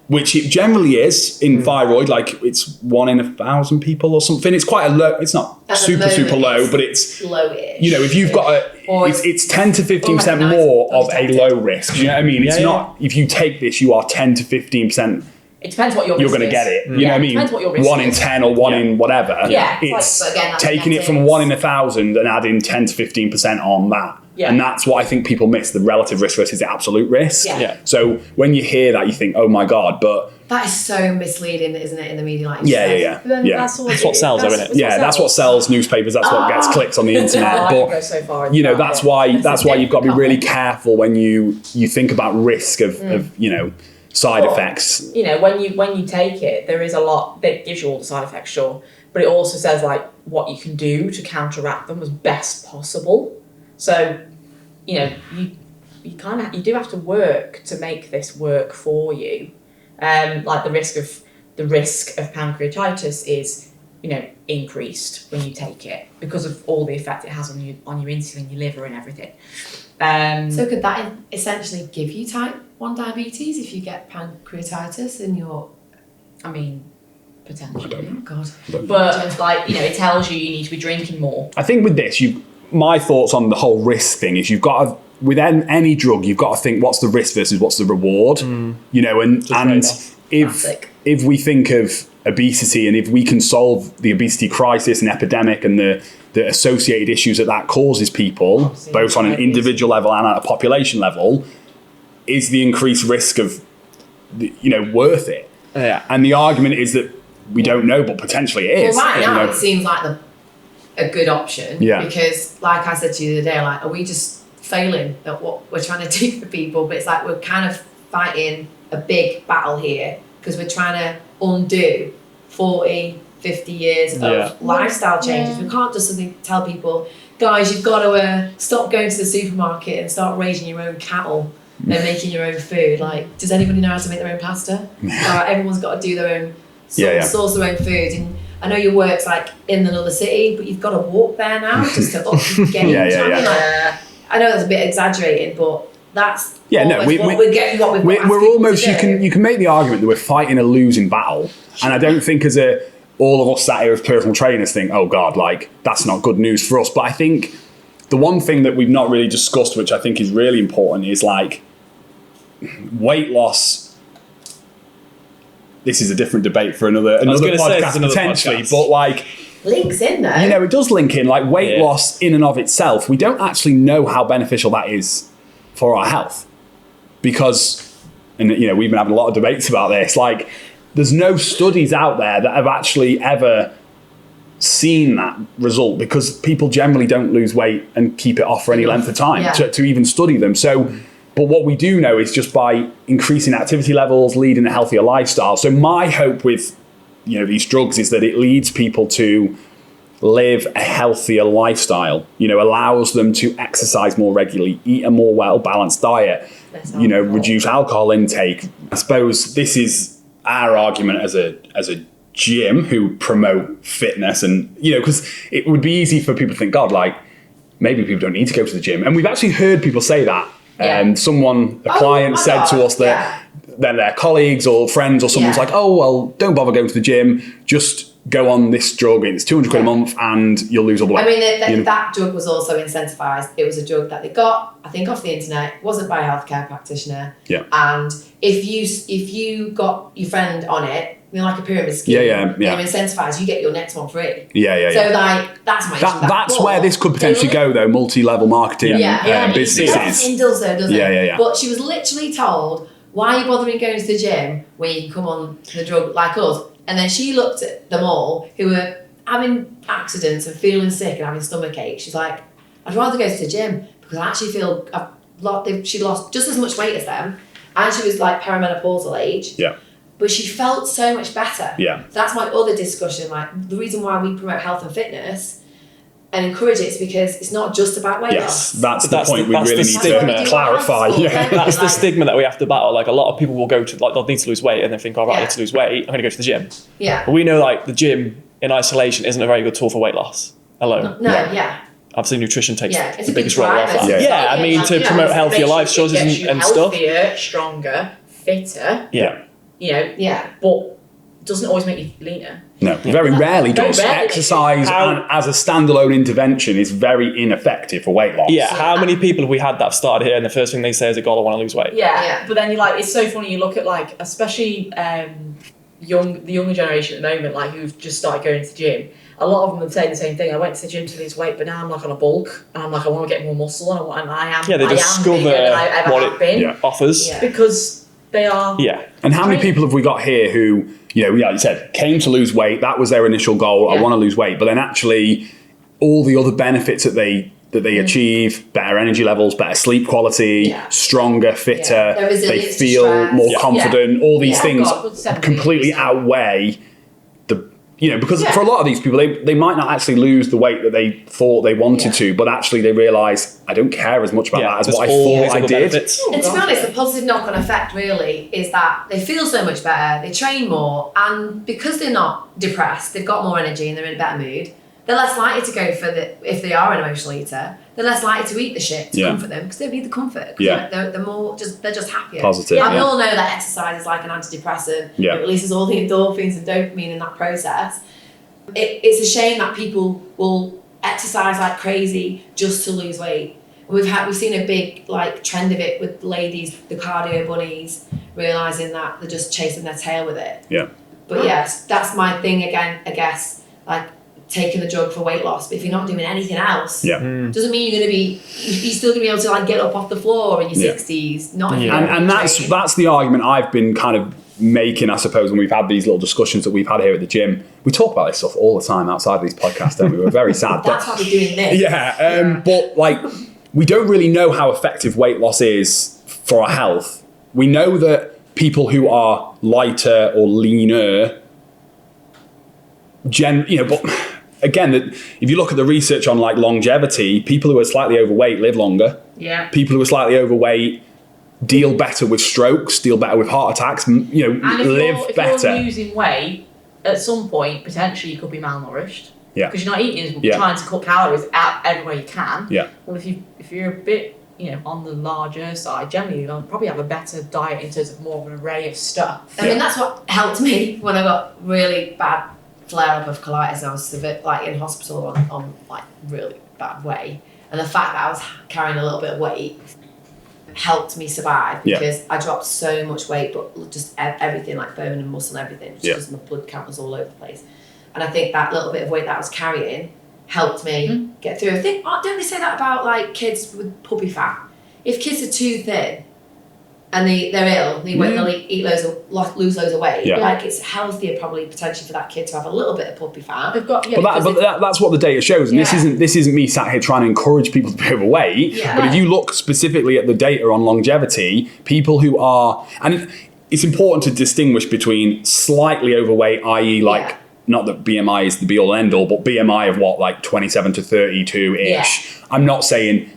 which it generally is in thyroid, like it's 1 in 1,000 people or something. It's quite a low, it's not super low, but it's lowish. If you've got it's 10 to 15% more of a low risk. You know what I mean? It's not, if you take this, you are 10 to 15%.
It depends what your risk
you're going to get it. You know what I mean?
Depends what your risk
1 in 10 or 1 in whatever.
Yeah.
It's taking it from 1 in 1,000 and adding 10 to 15% on that. Yeah. And that's what I think people miss, the relative risk versus the absolute risk.
Yeah.
So when you hear that, you think, oh my God, but...
That is so misleading, isn't it, in the media?
Yeah.
That's what sells, isn't it?
Yeah, that's what sells newspapers. That's what gets clicks on the internet. But, that's why you've got to be really careful when you think about risk of side effects.
When you take it, there is a lot that gives you all the side effects, sure. But it also says, like, what you can do to counteract them as best possible. So, you do have to work to make this work for you. Like the risk of pancreatitis is, increased when you take it because of all the effect it has on your insulin, your liver, and everything.
So could that essentially give you type 1 diabetes if you get pancreatitis in your?
Potentially.
Oh God.
But it tells you need to be drinking more.
I think with this, my thoughts on the whole risk thing is you've got to, with any drug, you've got to think what's the risk versus what's the reward. And if we think of obesity and if we can solve the obesity crisis and epidemic and the associated issues that causes people, both on an individual level and at a population level, is the increased risk of, worth it?
Yeah.
And the argument is that we don't know, but potentially it is.
Well, right now it seems like a good option.
Yeah.
Because, like I said to you the other day, like, are we just failing at what we're trying to do for people? But it's like we're kind of fighting a big battle here because we're trying to undo 40, 50 years of lifestyle changes. We can't just suddenly tell people, guys, you've got to stop going to the supermarket and start raising your own cattle and making your own food. Like, does anybody know how to make their own pasta? Everyone's got to do their own source their own food. And I know your work's like in another city, but you've got to walk there now just to get in. I know that's a bit exaggerated, but that's we're getting what
we're almost. You can make the argument that we're fighting a losing battle, and I don't think all of us sat here as personal trainers think, oh God, like that's not good news for us. But I think the one thing that we've not really discussed, which I think is really important, is like weight loss. This is a different debate for another podcast potentially, but like
links in there.
It does link in. Like weight loss in and of itself, we don't actually know how beneficial that is for our health. because, and we've been having a lot of debates about this, like there's no studies out there that have actually ever seen that result, because people generally don't lose weight and keep it off for any length of time to even study them. So, but what we do know is just by increasing activity levels, leading a healthier lifestyle. So my hope with these drugs is that it leads people to live a healthier lifestyle, allows them to exercise more regularly, eat a more well-balanced diet, reduce alcohol intake. I suppose this is our argument as a gym who promote fitness, and because it would be easy for people to think, God, like maybe people don't need to go to the gym. And we've actually heard people say that. A client said to us that then their colleagues or friends or someone's like, oh, well, don't bother going to the gym, just go on this drug, it's 200 quid a month and you'll lose all the weight.
I mean, that drug was also incentivised. It was a drug that they got, I think, off the internet. It wasn't by a healthcare practitioner.
Yeah.
And if you got your friend on it, like a pyramid scheme, they're incentivised, you get your next one free.
So
like, that's my issue.
That's where this could potentially go, though, multi-level marketing businesses.
It does, doesn't it?
Yeah.
But she was literally told, why are you bothering going to the gym when you can come on to the drug like us? And then she looked at them all who were having accidents and feeling sick and having stomach aches. She's like, I'd rather go to the gym because I actually feel she lost just as much weight as them, and she was like perimenopausal age.
Yeah.
But she felt so much better.
Yeah.
So that's my other discussion. Like, the reason why we promote health and fitness and encourage it is because it's not just about weight loss.
That's the point we really need to clarify.
That's the stigma that we have to battle. Like, a lot of people will go to, like, they'll need to lose weight and then think, all right, I need to lose weight, I'm going to go to the gym.
Yeah.
But we know, like, the gym in isolation isn't a very good tool for weight loss alone. Obviously, nutrition takes the biggest role of that. I mean, to promote healthier life choices and stuff.
Healthier, stronger, fitter. But doesn't always make you leaner.
No, very rarely does. Exercise as a standalone intervention is very ineffective for weight loss.
Yeah, how many people have we had that have started here and the first thing they say is, God, I want to lose weight?
Yeah. But then you're like, it's so funny, you look at, like, especially the younger generation at the moment, like, who've just started going to the gym. A lot of them would say the same thing. I went to the gym to lose weight, but now I'm like on a bulk, and I'm like, I want to get more muscle, and I am.
Yeah, they discover what it offers.
Because they are.
Yeah.
And how many people have we got here who, like you said, came to lose weight, that was their initial goal, I want to lose weight, but then actually all the other benefits that they achieve, better energy levels, better sleep quality, stronger, fitter, they feel more confident, all these things completely outweigh because for a lot of these people, they might not actually lose the weight that they thought they wanted to, but actually they realise, I don't care as much about that as what I thought I did.
And to be honest, the positive knock-on effect really is that they feel so much better, they train more, and because they're not depressed, they've got more energy and they're in a better mood, they're less likely to go if they are an emotional eater, they're less likely to eat the shit to comfort them because they need the comfort. They're just happier.
Positive.
And we all know that exercise is like an antidepressant. It releases all the endorphins and dopamine in that process. It's a shame that people will exercise like crazy just to lose weight. We've seen a big like trend of it with ladies, the cardio bunnies, realising that they're just chasing their tail with it.
Yeah.
But yes, that's my thing again, I guess, like taking the drug for weight loss, but if you're not doing anything else, doesn't mean you're still gonna be able to like get up off the floor in your 60s.
And that's the argument I've been kind of making, I suppose, when we've had these little discussions that we've had here at the gym. We talk about this stuff all the time outside of these podcasts, don't we? We're very sad.
That's why we're doing this.
But like, we don't really know how effective weight loss is for our health. We know that people who are lighter or leaner, but again, if you look at the research on like longevity, people who are slightly overweight live longer.
Yeah.
People who are slightly overweight deal better with strokes, deal better with heart attacks, live better.
If you're losing weight, at some point, potentially you could be malnourished.
Yeah.
Because you're not eating, trying to cut calories out everywhere you can.
Yeah.
Well, if you're a bit, on the larger side, generally you'll probably have a better diet in terms of more of an array of stuff.
I mean, that's what helped me when I got really bad flare-up of colitis. I was in hospital on like really bad way, and the fact that I was carrying a little bit of weight helped me survive because I dropped so much weight, but just everything like bone and muscle and everything, just because my blood count was all over the place. And I think that little bit of weight that I was carrying helped me get through. I think, don't they say that about like kids with puppy fat? If kids are too thin, and they're ill, they'll lose loads of weight.
Yeah.
Like, it's healthier probably potentially for that kid to have a little bit of puppy fat.
They've got,
that's what the data shows, and this isn't me sat here trying to encourage people to be overweight.
Yeah.
But if you look specifically at the data on longevity, people who are, and it's important to distinguish between slightly overweight, i.e. like, not that BMI is the be all and end all, but BMI of what, like 27 to 32 ish. Yeah. I'm not saying,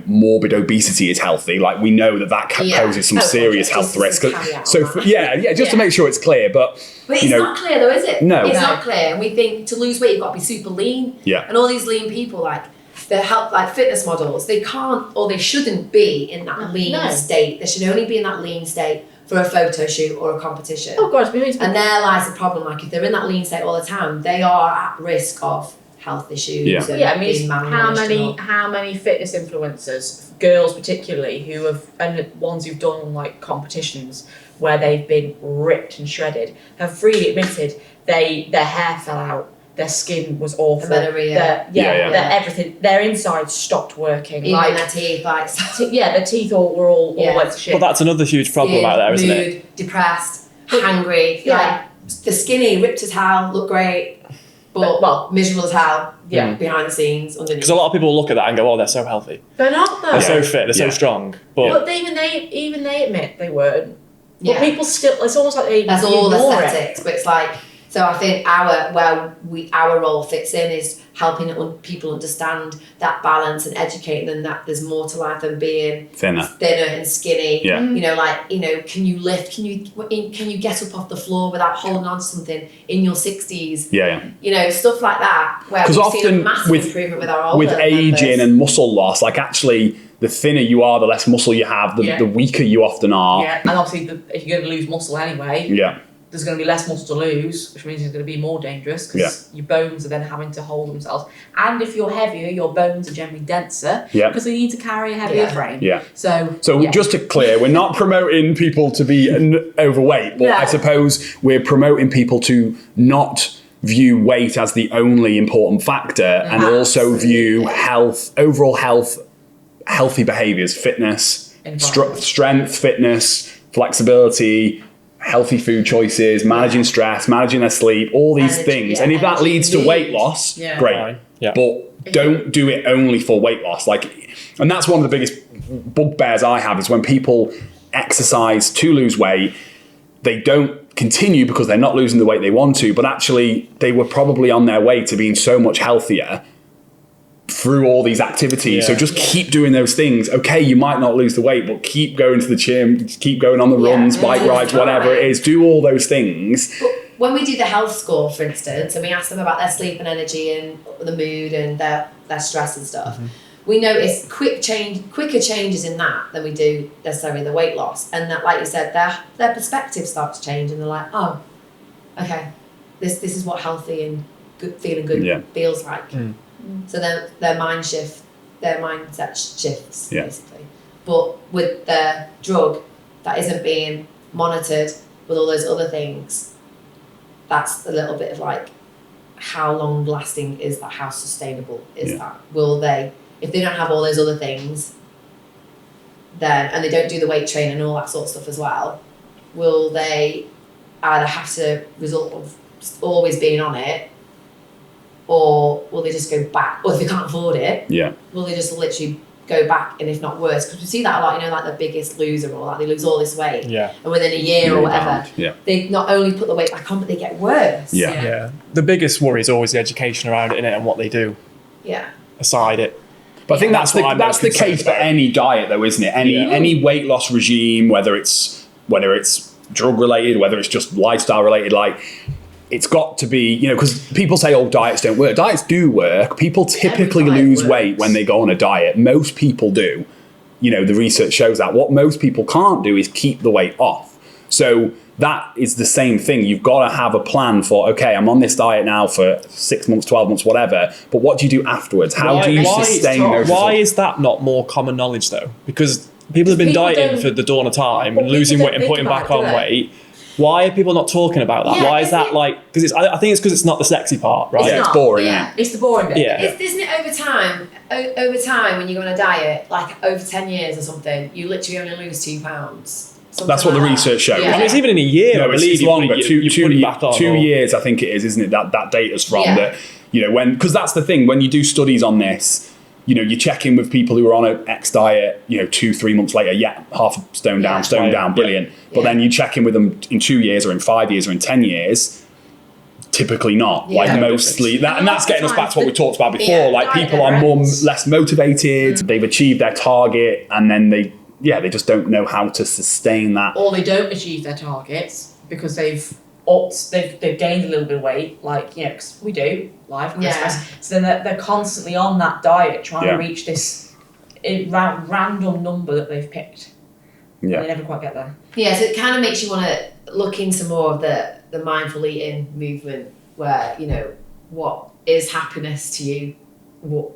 morbid obesity is healthy. Like, we know that poses some serious health risks. So, just to make sure it's clear. But
it's not clear though, is it?
No.
It's not clear. And we think to lose weight, you've got to be super lean.
Yeah.
And all these lean people, like, fitness models, they can't or they shouldn't be in that lean state. They should only be in that lean state for a photo shoot or a competition.
Oh God,
and there lies the problem. Like, if they're in that lean state all the time, they are at risk of health issues.
How many fitness influencers, girls particularly, who have, and ones who've done like competitions where they've been ripped and shredded, have freely admitted their hair fell out, their skin was awful, everything, their insides stopped working,
even their teeth,
their teeth were all went to shit.
But that's another huge problem out there, isn't it?
Depressed, hungry, like the skinny, ripped as hell, look great, but miserable as hell. Behind the scenes, underneath.
Because a lot of people look at that and go, "Oh, they're so healthy.
They're not though.
They're so fit. They're so strong." But
even they admit they weren't. But people still. It's almost like they.
That's all aesthetics, but it's like. So I think our role fits in is helping people understand that balance and educating them that there's more to life than being thinner and skinny.
Yeah.
Can you lift? Can you get up off the floor without holding on to something in your 60s?
Yeah.
Stuff like that. Where we've seen a massive improvement with our older
with aging
members.
and muscle loss. Like, actually, the thinner you are, the less muscle you have, the weaker you often are.
Yeah, and obviously, if you're going to lose muscle anyway.
Yeah.
There's going to be less muscle to lose, which means it's going to be more dangerous because your bones are then having to hold themselves. And if you're heavier, your bones are generally denser because they need to carry a heavier frame.
Yeah.
So
just to clear, we're not promoting people to be overweight, but I suppose we're promoting people to not view weight as the only important factor and also view overall health, healthy behaviours, fitness, strength, fitness, flexibility, healthy food choices, managing stress, managing their sleep, all these things. And if that leads to weight loss, great. Yeah. But don't do it only for weight loss. And that's one of the biggest bugbears I have is when people exercise to lose weight, they don't continue because they're not losing the weight they want to, but actually they were probably on their way to being so much healthier through all these activities. So just keep doing those things. Okay, you might not lose the weight, but keep going to the gym, keep going on the runs, bike rides, whatever it is. Do all those things.
But when we do the health score, for instance, and we ask them about their sleep and energy and the mood and their stress and stuff, we notice quicker changes in that than we do necessarily the weight loss. And that, like you said, their perspective starts to change and they're like, oh, okay, this is what healthy and good, feeling good feels like. So then their mindset shifts basically. But with the drug that isn't being monitored with all those other things, that's a little bit of like, how long lasting is that? How sustainable is that? Will they, if they don't have all those other things, then, and they don't do the weight training and all that sort of stuff as well, will they either have to result of always being on it, or will they just go back? Or if they can't afford it, will they just literally go back, and if not worse? Because we see that a lot, like the Biggest Loser or that, they lose all this weight. And within a year or whatever, they not only put the weight back on, but they get worse.
The biggest worry is always the education around it, innit, and what they do. Aside it.
But I think that's the case for any diet though, isn't it? Any weight loss regime, whether it's drug related, whether it's just lifestyle related, it's got to be, because people say, oh, diets don't work. Diets do work. People typically lose weight when they go on a diet. Most people do. The research shows that. What most people can't do is keep the weight off. So that is the same thing. You've got to have a plan for, okay, I'm on this diet now for 6 months, 12 months, whatever. But what do you do afterwards? How do you sustain those results?
Why is that not more common knowledge, though? Because people have been dieting for the dawn of time and losing weight and putting back on weight. Why are people not talking about that? Why is that because I think it's because it's not the sexy part, right?
It's boring.
It's the boring bit.
Isn't it over time? Over time, when you go on a diet, like over 10 years or something, you literally only lose 2 pounds.
That's what the research shows.
I mean, it's even in a year.
No,
I believe
it's longer. Two years, I think it is, isn't it? That data's from that. Because that's the thing. When you do studies on this, you check in with people who are on an X diet. 2-3 months later, half a stone down, brilliant. But then you check in with them in 2 years, or in 5 years, or in 10 years. Typically not. Mostly that, and that's getting us back to what we talked about before. People are less motivated. They've achieved their target, and then they just don't know how to sustain that.
Or they don't achieve their targets because they've gained a little bit of weight, because we do live Christmas. So then they're constantly on that diet trying to reach this random number that they've picked. Yeah. And they never quite get there.
Yeah, so it kind of makes you want to look into more of the mindful eating movement, where what is happiness to you? What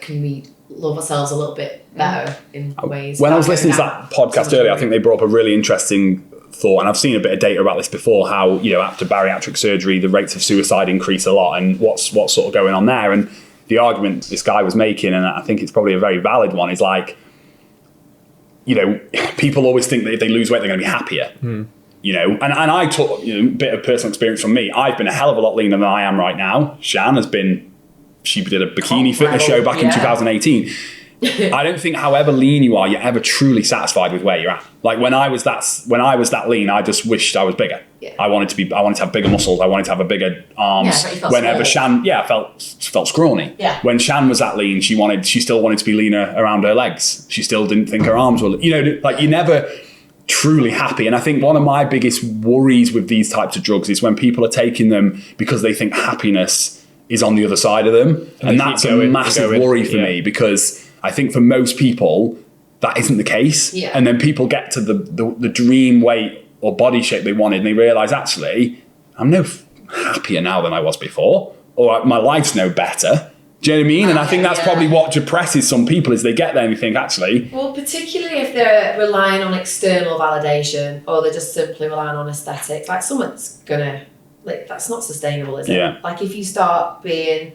can we love ourselves a little bit better in ways?
When I was listening to that podcast earlier, I think they brought up a really interesting thought, and I've seen a bit of data about this before. How after bariatric surgery, the rates of suicide increase a lot, and what's sort of going on there. And the argument this guy was making, and I think it's probably a very valid one, is people always think that if they lose weight, they're going to be happier. And I took a bit of personal experience from me. I've been a hell of a lot leaner than I am right now. Shan has been. She did a bikini fitness show back in 2018. I don't think, however lean you are, you're ever truly satisfied with where you're at. When I was that lean, I just wished I was bigger. Yeah. I wanted to have bigger muscles. I wanted to have a bigger arms.
Yeah,
whenever small. Shan, I felt scrawny.
Yeah.
When Shan was that lean, she still wanted to be leaner around her legs. She still didn't think her arms were. You're never truly happy. And I think one of my biggest worries with these types of drugs is when people are taking them because they think happiness is on the other side of them, and that's a massive worry for me, because I think for most people that isn't the case. Yeah. And then people get to the dream weight or body shape they wanted, and they realise, actually, I'm no happier now than I was before, or my life's no better. Do you know what I mean? And I think that's probably what depresses some people, is they get there and they think, actually...
Well, particularly if they're relying on external validation, or they're just simply relying on aesthetics, someone's gonna... that's not sustainable, is it?
Yeah.
If you start relying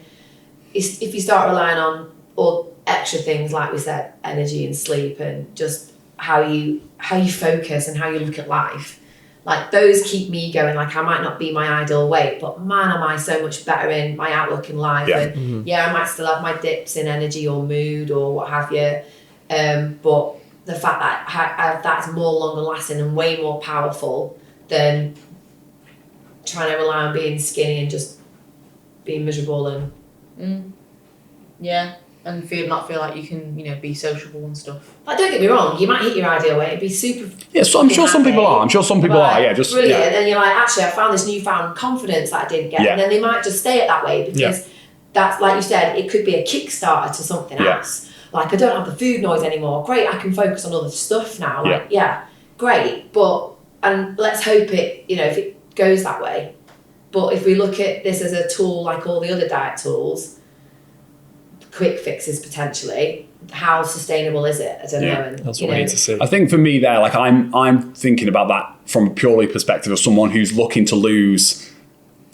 on all extra things, like we said, energy and sleep, and just how you focus and how you look at life, those keep me going. I might not be my ideal weight, but man, am I so much better in my outlook in life.
Yeah.
And I might still have my dips in energy or mood or what have you, but the fact that that's more longer lasting and way more powerful than trying to rely on being skinny and just being miserable and
and not feel like you can be sociable and stuff.
Don't get me wrong, you might hit your ideal weight and be super.
Yeah, so I'm sure some people are. Yeah, just
brilliant. And then you're actually, I found this newfound confidence that I didn't get, and then they might just stay it that way because that's, like you said, it could be a kickstarter to something else. I don't have the food noise anymore. Great, I can focus on other stuff now. Great, and let's hope it if it goes that way. But if we look at this as a tool like all the other diet tools, quick fixes potentially, how sustainable is it? I don't know. And,
that's what we need to see.
I think for me there, I'm thinking about that from a purely perspective of someone who's looking to lose,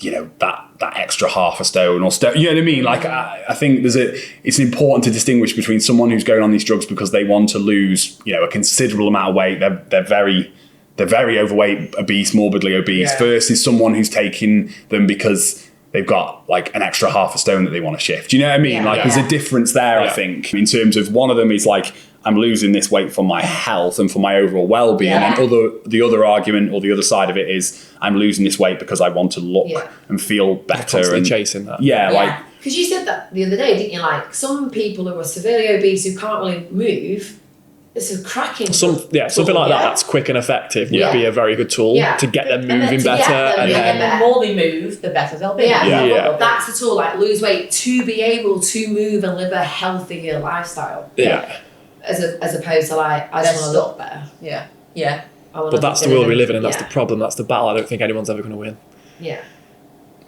that extra half a stone or stone. You know what I mean? I think it's important to distinguish between someone who's going on these drugs because they want to lose, a considerable amount of weight. They're very overweight, obese, morbidly obese, versus someone who's taking them because they've got an extra half a stone that they want to shift. Do you know what I mean? There's a difference there, I think, in terms of one of them is I'm losing this weight for my health and for my overall well-being. And the other argument or the other side of it is I'm losing this weight because I want to look and feel better. And
chasing that.
Because you said that the other day, didn't you? Some people who are severely obese who can't really move, it's a cracking
something like that. That's quick and effective. Would be a very good tool to get them moving better.
And the more they move, the better they'll be.
That's the tool. Lose weight to be able to move and live a healthier lifestyle.
Yeah.
As opposed to I just want to look better.
Yeah.
But that's the world we live in, and that's the problem. That's the battle. I don't think anyone's ever going to win.
Yeah.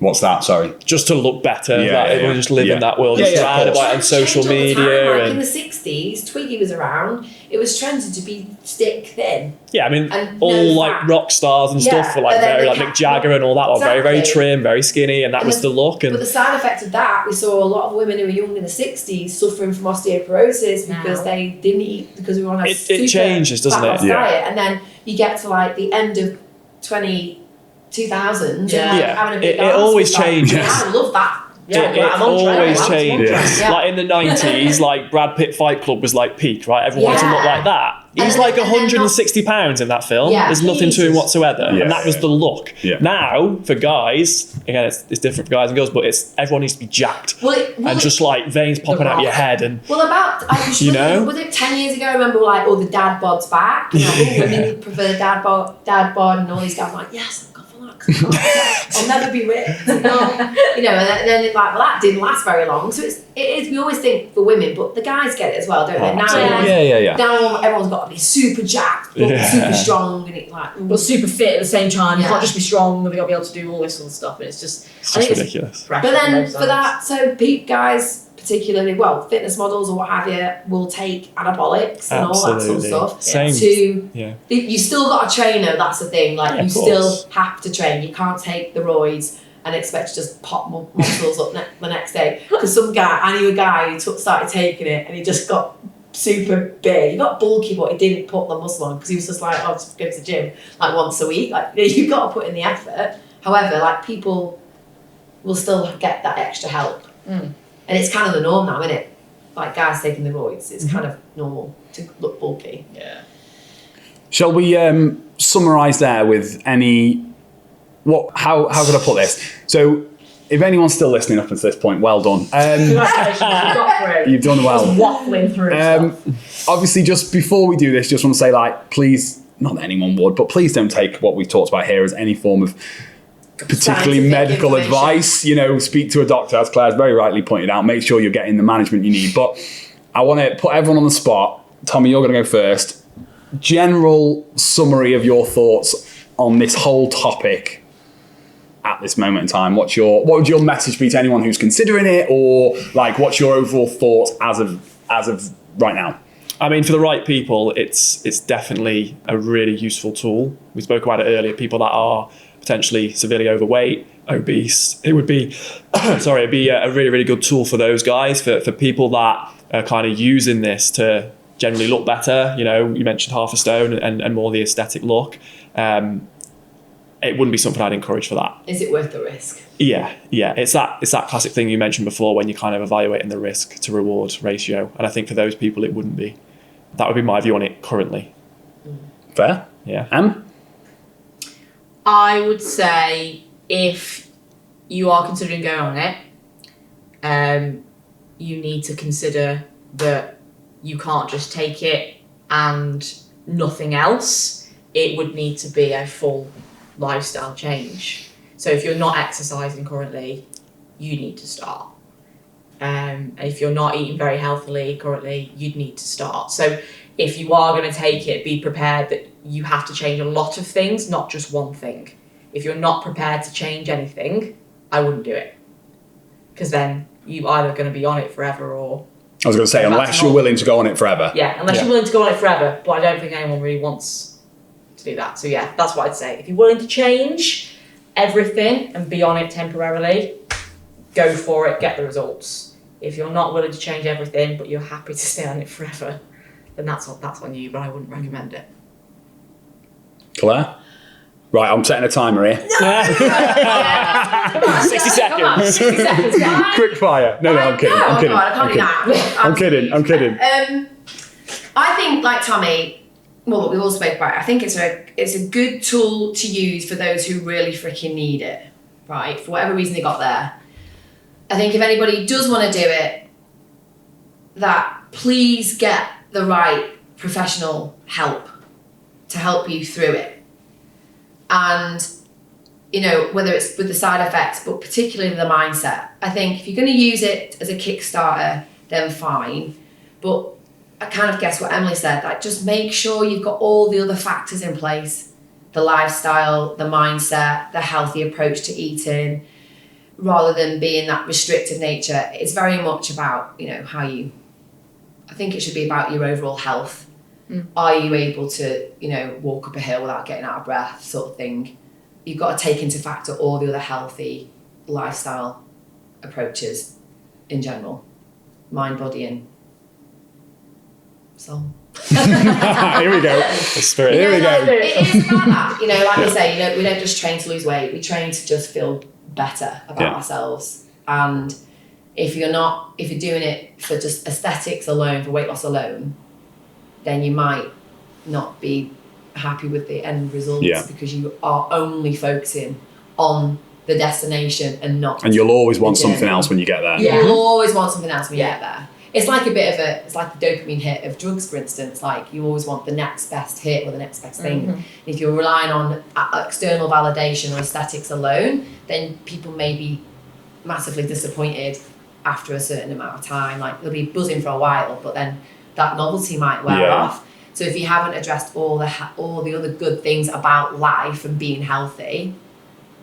What's that? Sorry.
Just to look better.
Yeah,
everyone just live in that world. Just write about it on social media.
Like in the 60s, Twiggy was around. It was trending to be stick thin.
Yeah, I mean, all like rock stars and stuff were like very like Mick Jagger and all that. Exactly. Very, very trim, very skinny, and that was the look.
But the side effect of that, we saw a lot of women who were young in the 60s suffering from osteoporosis because they didn't eat, because we were on a
it changes, doesn't it?
Diet. And then you get to like the end of 2000s and having a big
it always changes.
I love that.
Yeah, it always changes. Like in the 90s, like Brad Pitt Fight Club was like peak, right? Everyone wanted to look like that. He's like 160 pounds in that film. There's nothing to him whatsoever. And that was the look. Now, for guys, again, it's different for guys and girls, but everyone needs to be jacked. And just like veins popping out your head. And
was it 10 years ago? I remember like, the dad bod's back. Women prefer the dad bod, and all these guys were like, yes, I've got for that. I'll never be ripped. And then it's like, that didn't last very long. So it is, we always think for women, but the guys get it as well, don't they? Now everyone's got to be super jacked, super strong, and it's like,
but super fit at the same time. You can't just be strong, and they've got to be able to do all this sort of stuff. And it's just
ridiculous.
But then for that, so guys, particularly, fitness models or what have you, will take anabolics and all that sort of stuff. You still got a trainer, that's the thing. Like, you still have to train. You can't take the roids and expect to just pop muscles up the next day. Because I knew a guy who started taking it and he just got super big. He got bulky, but he didn't put the muscle on because he was just like, just go to the gym like once a week. Like, you've got to put in the effort. However, like, people will still get that extra help. And it's kind of the norm now, isn't it? Like, guys taking the roids, it's kind of normal to look bulky.
Yeah.
Shall we summarise there with how could I put this? So, if anyone's still listening up until this point, well done. You've done well.
Waffling through stuff.
Obviously, just before we do this, just want to say, like, please, not that anyone would, but please don't take what we've talked about here as any form of particularly medical advice. Speak to a doctor, as Claire's very rightly pointed out. Make sure you're getting the management you need. But I want to put everyone on the spot. Tommy, you're going to go first. General summary of your thoughts on this whole topic at this moment in time. What would your message be to anyone who's considering it, or like, what's your overall thoughts as of right now?
I mean, for the right people, it's definitely a really useful tool. We spoke about it earlier. People that are potentially severely overweight, obese, it would be a really, really good tool for those guys. For people that are kind of using this to generally look better, you mentioned half a stone and more the aesthetic look. It wouldn't be something I'd encourage for that.
Is it worth the risk?
Yeah. It's that classic thing you mentioned before when you're kind of evaluating the risk to reward ratio. And I think for those people, it wouldn't be. That would be my view on it currently.
Fair.
Yeah.
I would say if you are considering going on it, you need to consider that you can't just take it and nothing else. It would need to be a full lifestyle change. So if you're not exercising currently, you need to start. And if you're not eating very healthily currently, you'd need to start. So if you are going to take it, be prepared that you have to change a lot of things, not just one thing. If you're not prepared to change anything, I wouldn't do it. Because then you're either going to be on it forever or...
I was going to say, unless you're willing to go on it forever.
Yeah, unless you're willing to go on it forever. But I don't think anyone really wants to do that. So yeah, that's what I'd say. If you're willing to change everything and be on it temporarily, go for it, get the results. If you're not willing to change everything, but you're happy to stay on it forever, then that's on you, but I wouldn't recommend it.
Claire? Right, I'm setting a timer here.
60 seconds.
60 seconds, guys.
Quick fire. No, I'm kidding. I'm kidding.
I can't do that.
I'm kidding.
I think, like Tommy, what we all spoke about, I think it's a good tool to use for those who really freaking need it, right? For whatever reason they got there. I think if anybody does want to do it, that please get the right professional help to help you through it. And, whether it's with the side effects, but particularly the mindset. I think if you're going to use it as a Kickstarter, then fine. But I kind of guess what Emily said, like, just make sure you've got all the other factors in place. The lifestyle, the mindset, the healthy approach to eating. rather than being that restrictive nature, it's very much about, how you, I think it should be about your overall health. Are you able to, walk up a hill without getting out of breath, sort of thing? You've got to take into factor all the other healthy lifestyle approaches in general. Mind, body and soul.
Here we go.
The spirit.
Here we go.
It is about that. Like we say, we don't just train to lose weight. We train to just feel better about ourselves. And if you're doing it for just aesthetics alone, for weight loss alone, then you might not be happy with the end results because you are only focusing on the destination and not.
And you'll always want something else when you get there.
Yeah, you'll always want something else when you get there. It's like it's like the dopamine hit of drugs, for instance. Like you always want the next best hit or the next best thing. Mm-hmm. If you're relying on external validation or aesthetics alone, then people may be massively disappointed after a certain amount of time. Like they'll be buzzing for a while, but then that novelty might wear off. So if you haven't addressed all the other good things about life and being healthy,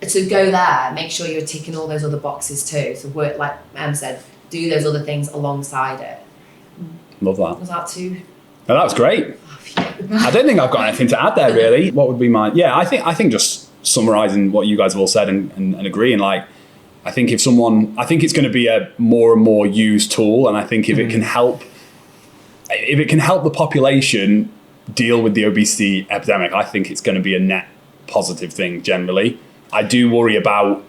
to go there, make sure you're ticking all those other boxes too. So work, like Em said, do those other things alongside it.
Love that.
Was that too?
No, that was great. I don't think I've got anything to add there really. What would be my? Yeah, I think just summarising what you guys have all said and agreeing. Like, I think it's going to be a more and more used tool, and I think if it can help the population deal with the obesity epidemic, I think it's going to be a net positive thing generally. I do worry about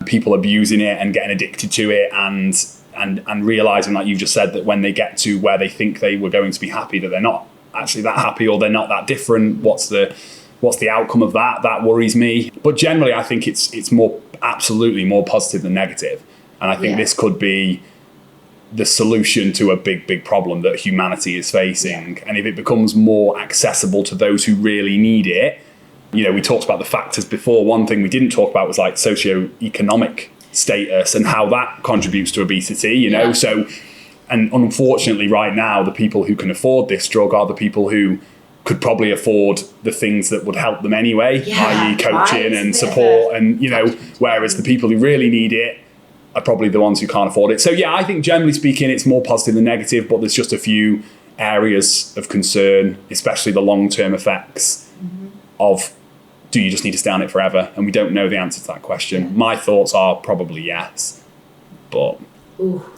people abusing it and getting addicted to it and realising, like you've just said, that when they get to where they think they were going to be happy, that they're not actually that happy or they're not that different. What's the outcome of that? That worries me. But generally, I think it's absolutely more positive than negative. And I think this could be the solution to a big problem that humanity is facing. And if it becomes more accessible to those who really need it, we talked about the factors before. One thing we didn't talk about was like socioeconomic status and how that contributes to obesity, So, and unfortunately right now, the people who can afford this drug are the people who could probably afford the things that would help them anyway, i.e. coaching and support and, whereas the people who really need it are probably the ones who can't afford it. So yeah, I think generally speaking, it's more positive than negative, but there's just a few areas of concern, especially the long-term effects of, do you just need to stay on it forever? And we don't know the answer to that question. Yeah. My thoughts are probably yes, but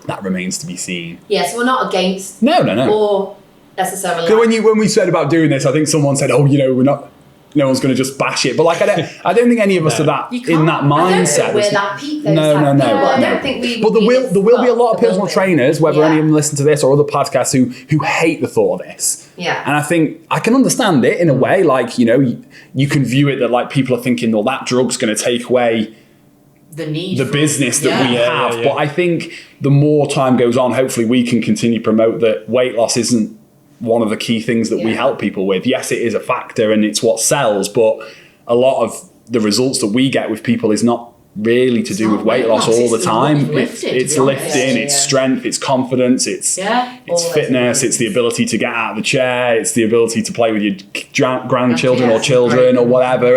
that remains to be seen.
Yeah, so we're not against
no.
or necessarily.
So when we said about doing this, I think someone said, we're not. No one's going to just bash it, but like I don't think any of us are that in that mindset.
I don't think we're that peak.
No.
I don't think we.
But there will be a lot of personal trainers, whether any of them listen to this or other podcasts, who hate the thought of this.
Yeah.
And I think I can understand it in a way. Like you can view it that like people are thinking, well, that drug's going to take away the business that we have. But I think the more time goes on, hopefully we can continue to promote that weight loss isn't one of the key things that we help people with. Yes, it is a factor and it's what sells, but a lot of the results that we get with people is not really to do with weight loss all the time. It's lifting, it's strength, it's confidence, it's fitness, it's the ability to get out of the chair, it's the ability to play with your grandchildren or children or whatever.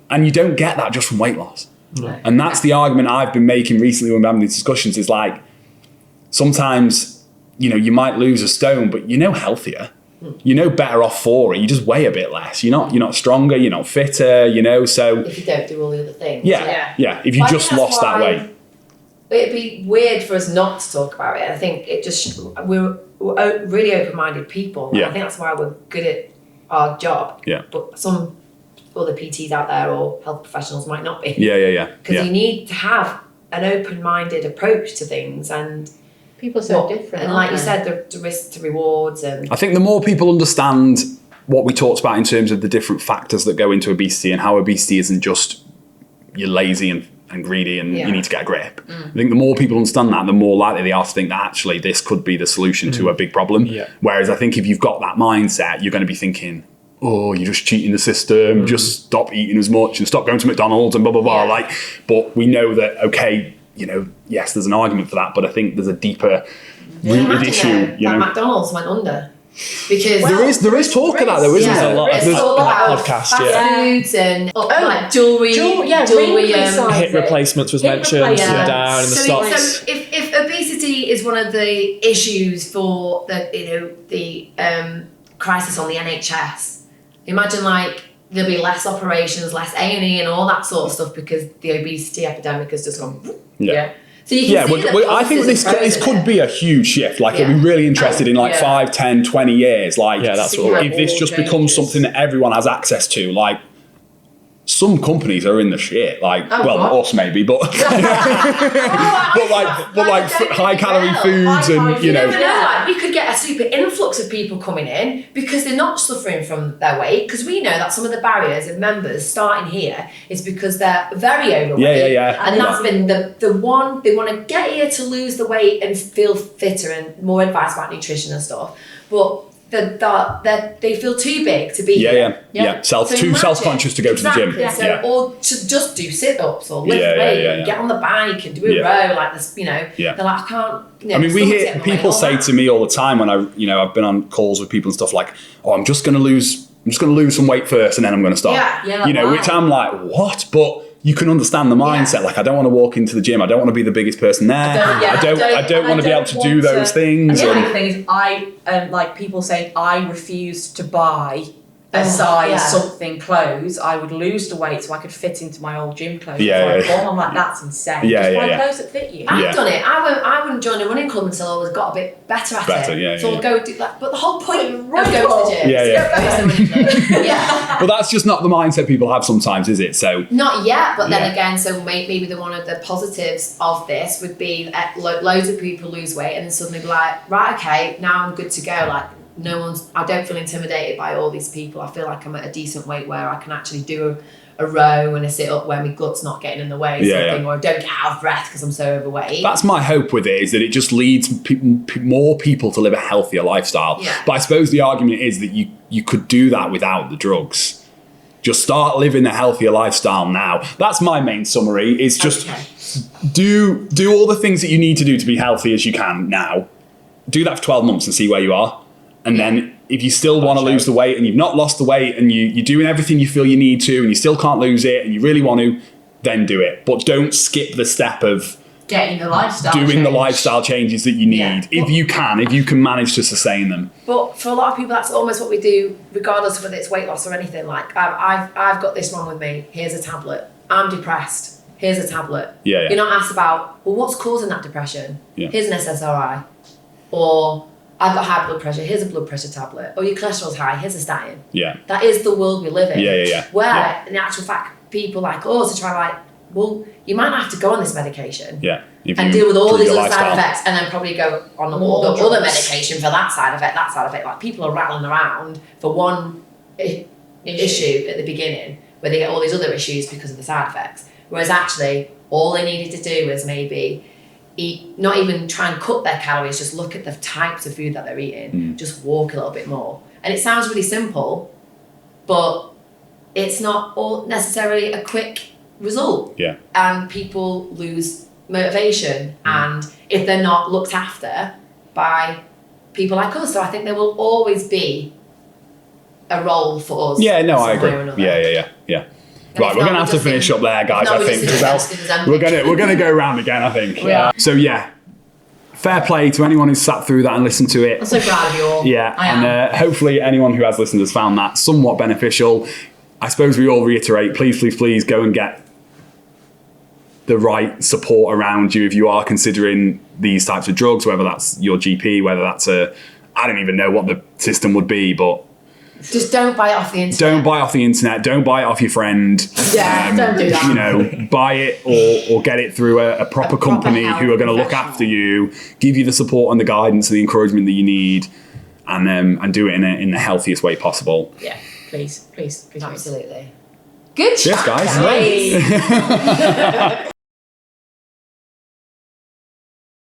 And you don't get that just from weight loss. No. And that's the argument I've been making recently when we're having these discussions, is like, sometimes you might lose a stone, but healthier. Better off for it. You just weigh a bit less. You're not stronger. You're not fitter. So
if you don't do all the other things.
Yeah. If you just lost that weight,
it'd be weird for us not to talk about it. I think we're really open-minded people.
Yeah.
I think that's why we're good at our job.
Yeah.
But some other PTs out there or health professionals might not be.
Yeah.
Because you need to have an open-minded approach to things and.
People are so different.
And like you said, the risks to rewards. And
I think the more people understand what we talked about in terms of the different factors that go into obesity and how obesity isn't just you're lazy and greedy and you need to get a grip. I think the more people understand that, the more likely they are to think that actually this could be the solution to a big problem. Yeah. Whereas I think if you've got that mindset, you're going to be thinking, you're just cheating the system, just stop eating as much and stop going to McDonald's and blah, blah, blah. Yeah. But we know that, okay, yes, there's an argument for that, but I think there's a deeper rooted issue.
That McDonald's went under. Because
there is talk of that though, isn't there?
A lot
it's
of
all about
podcasts,
fast foods and like jewellery,
hip replacements was mentioned, down in the stocks.
So if obesity is one of the issues for the crisis on the NHS, imagine like there'll be less operations, less A&E and all that sort of stuff because the obesity epidemic has just gone. So you can see
I think this could be a huge shift. Like, I'd be really interested in like 5, 10, 20 years. Like,
that's what
if this just becomes something that everyone has access to, like, some companies are in the shit. Like, us maybe, but but high calorie foods and
you never know. Like, we could get a super influx of people coming in because they're not suffering from their weight. Because we know that some of the barriers of members starting here is because they're very overweight. And that's been the one they want to get here to lose the weight and feel fitter and more advice about nutrition and stuff, but they feel too big to be here.
Too self-conscious to go to the gym.
Or to just do sit-ups or lift weight and get on the bike and do a row like this, they're like, I can't,
I mean, we hear people say to me all the time when I've been on calls with people and stuff like, oh, I'm just going to lose some weight first and then I'm going to start. Which I'm like, what? But you can understand the mindset. Like, I don't want to walk into the gym. I don't want to be the biggest person there. I don't want to be able to do those things.
And the other thing is, like people saying, I refuse to buy a size something clothes. I would lose the weight so I could fit into my old gym clothes. I'm like, that's insane. Just buy clothes that fit you.
I've done it. I wouldn't join a running club until I was got a bit better at it. So I'll go do that. But the whole point of going to the gym.
But that's just not the mindset people have sometimes, is it? So
not yet. But then again, so maybe one of the positives of this would be that loads of people lose weight and then suddenly be like, right, okay, now I'm good to go. Like, I don't feel intimidated by all these people. I feel like I'm at a decent weight where I can actually do a row and a sit up where my gut's not getting in the way or I don't get out of breath because I'm so overweight.
That's my hope with it, is that it just leads more people to live a healthier lifestyle. But I suppose the argument is that you could do that without the drugs. Just start living a healthier lifestyle now. That's my main summary. It's just do all the things that you need to do to be healthy as you can now. Do that for 12 months and see where you are. And then if you still want to lose the weight and you've not lost the weight and you're doing everything you feel you need to and you still can't lose it and you really want to, then do it. But don't skip the step of
doing the
lifestyle changes that you need. If you can manage to sustain them.
But for a lot of people, that's almost what we do, regardless of whether it's weight loss or anything. Like, I've got this wrong with me. Here's a tablet. I'm depressed. Here's a tablet. You're not asked about, well, what's causing that depression? Here's an SSRI. Or I've got high blood pressure, here's a blood pressure tablet. Or your cholesterol's high, here's a statin. That is the world we live in. Where, in actual fact, people like us are trying like, well, you might have to go on this medication. And deal with all these other side effects and then probably go on the other medication for that side effect. Like, people are rattling around for one issue at the beginning where they get all these other issues because of the side effects. Whereas actually, all they needed to do was maybe eat, not even try and cut their calories, just look at the types of food that they're eating, just walk a little bit more. And it sounds really simple, but it's not all necessarily a quick result. And people lose motivation, and if they're not looked after by people like us. So I think there will always be a role for us.
I agree. Right, we're going to have to finish up there, guys, I think, because else we're going to go around again, I think. So, fair play to anyone who's sat through that and listened to it.
I'm so proud of you all.
And hopefully anyone who has listened has found that somewhat beneficial. I suppose we all reiterate, please go and get the right support around you if you are considering these types of drugs, whether that's your GP, whether that's I don't even know what the system would be, but
just don't buy it off the internet.
Don't buy it off the internet. Don't buy it off your friend.
Don't do that.
Buy it or get it through a proper company who are going to look after you, give you the support and the guidance and the encouragement that you need, and do it in the healthiest way possible.
Please.
Absolutely. Good.
Cheers, guys.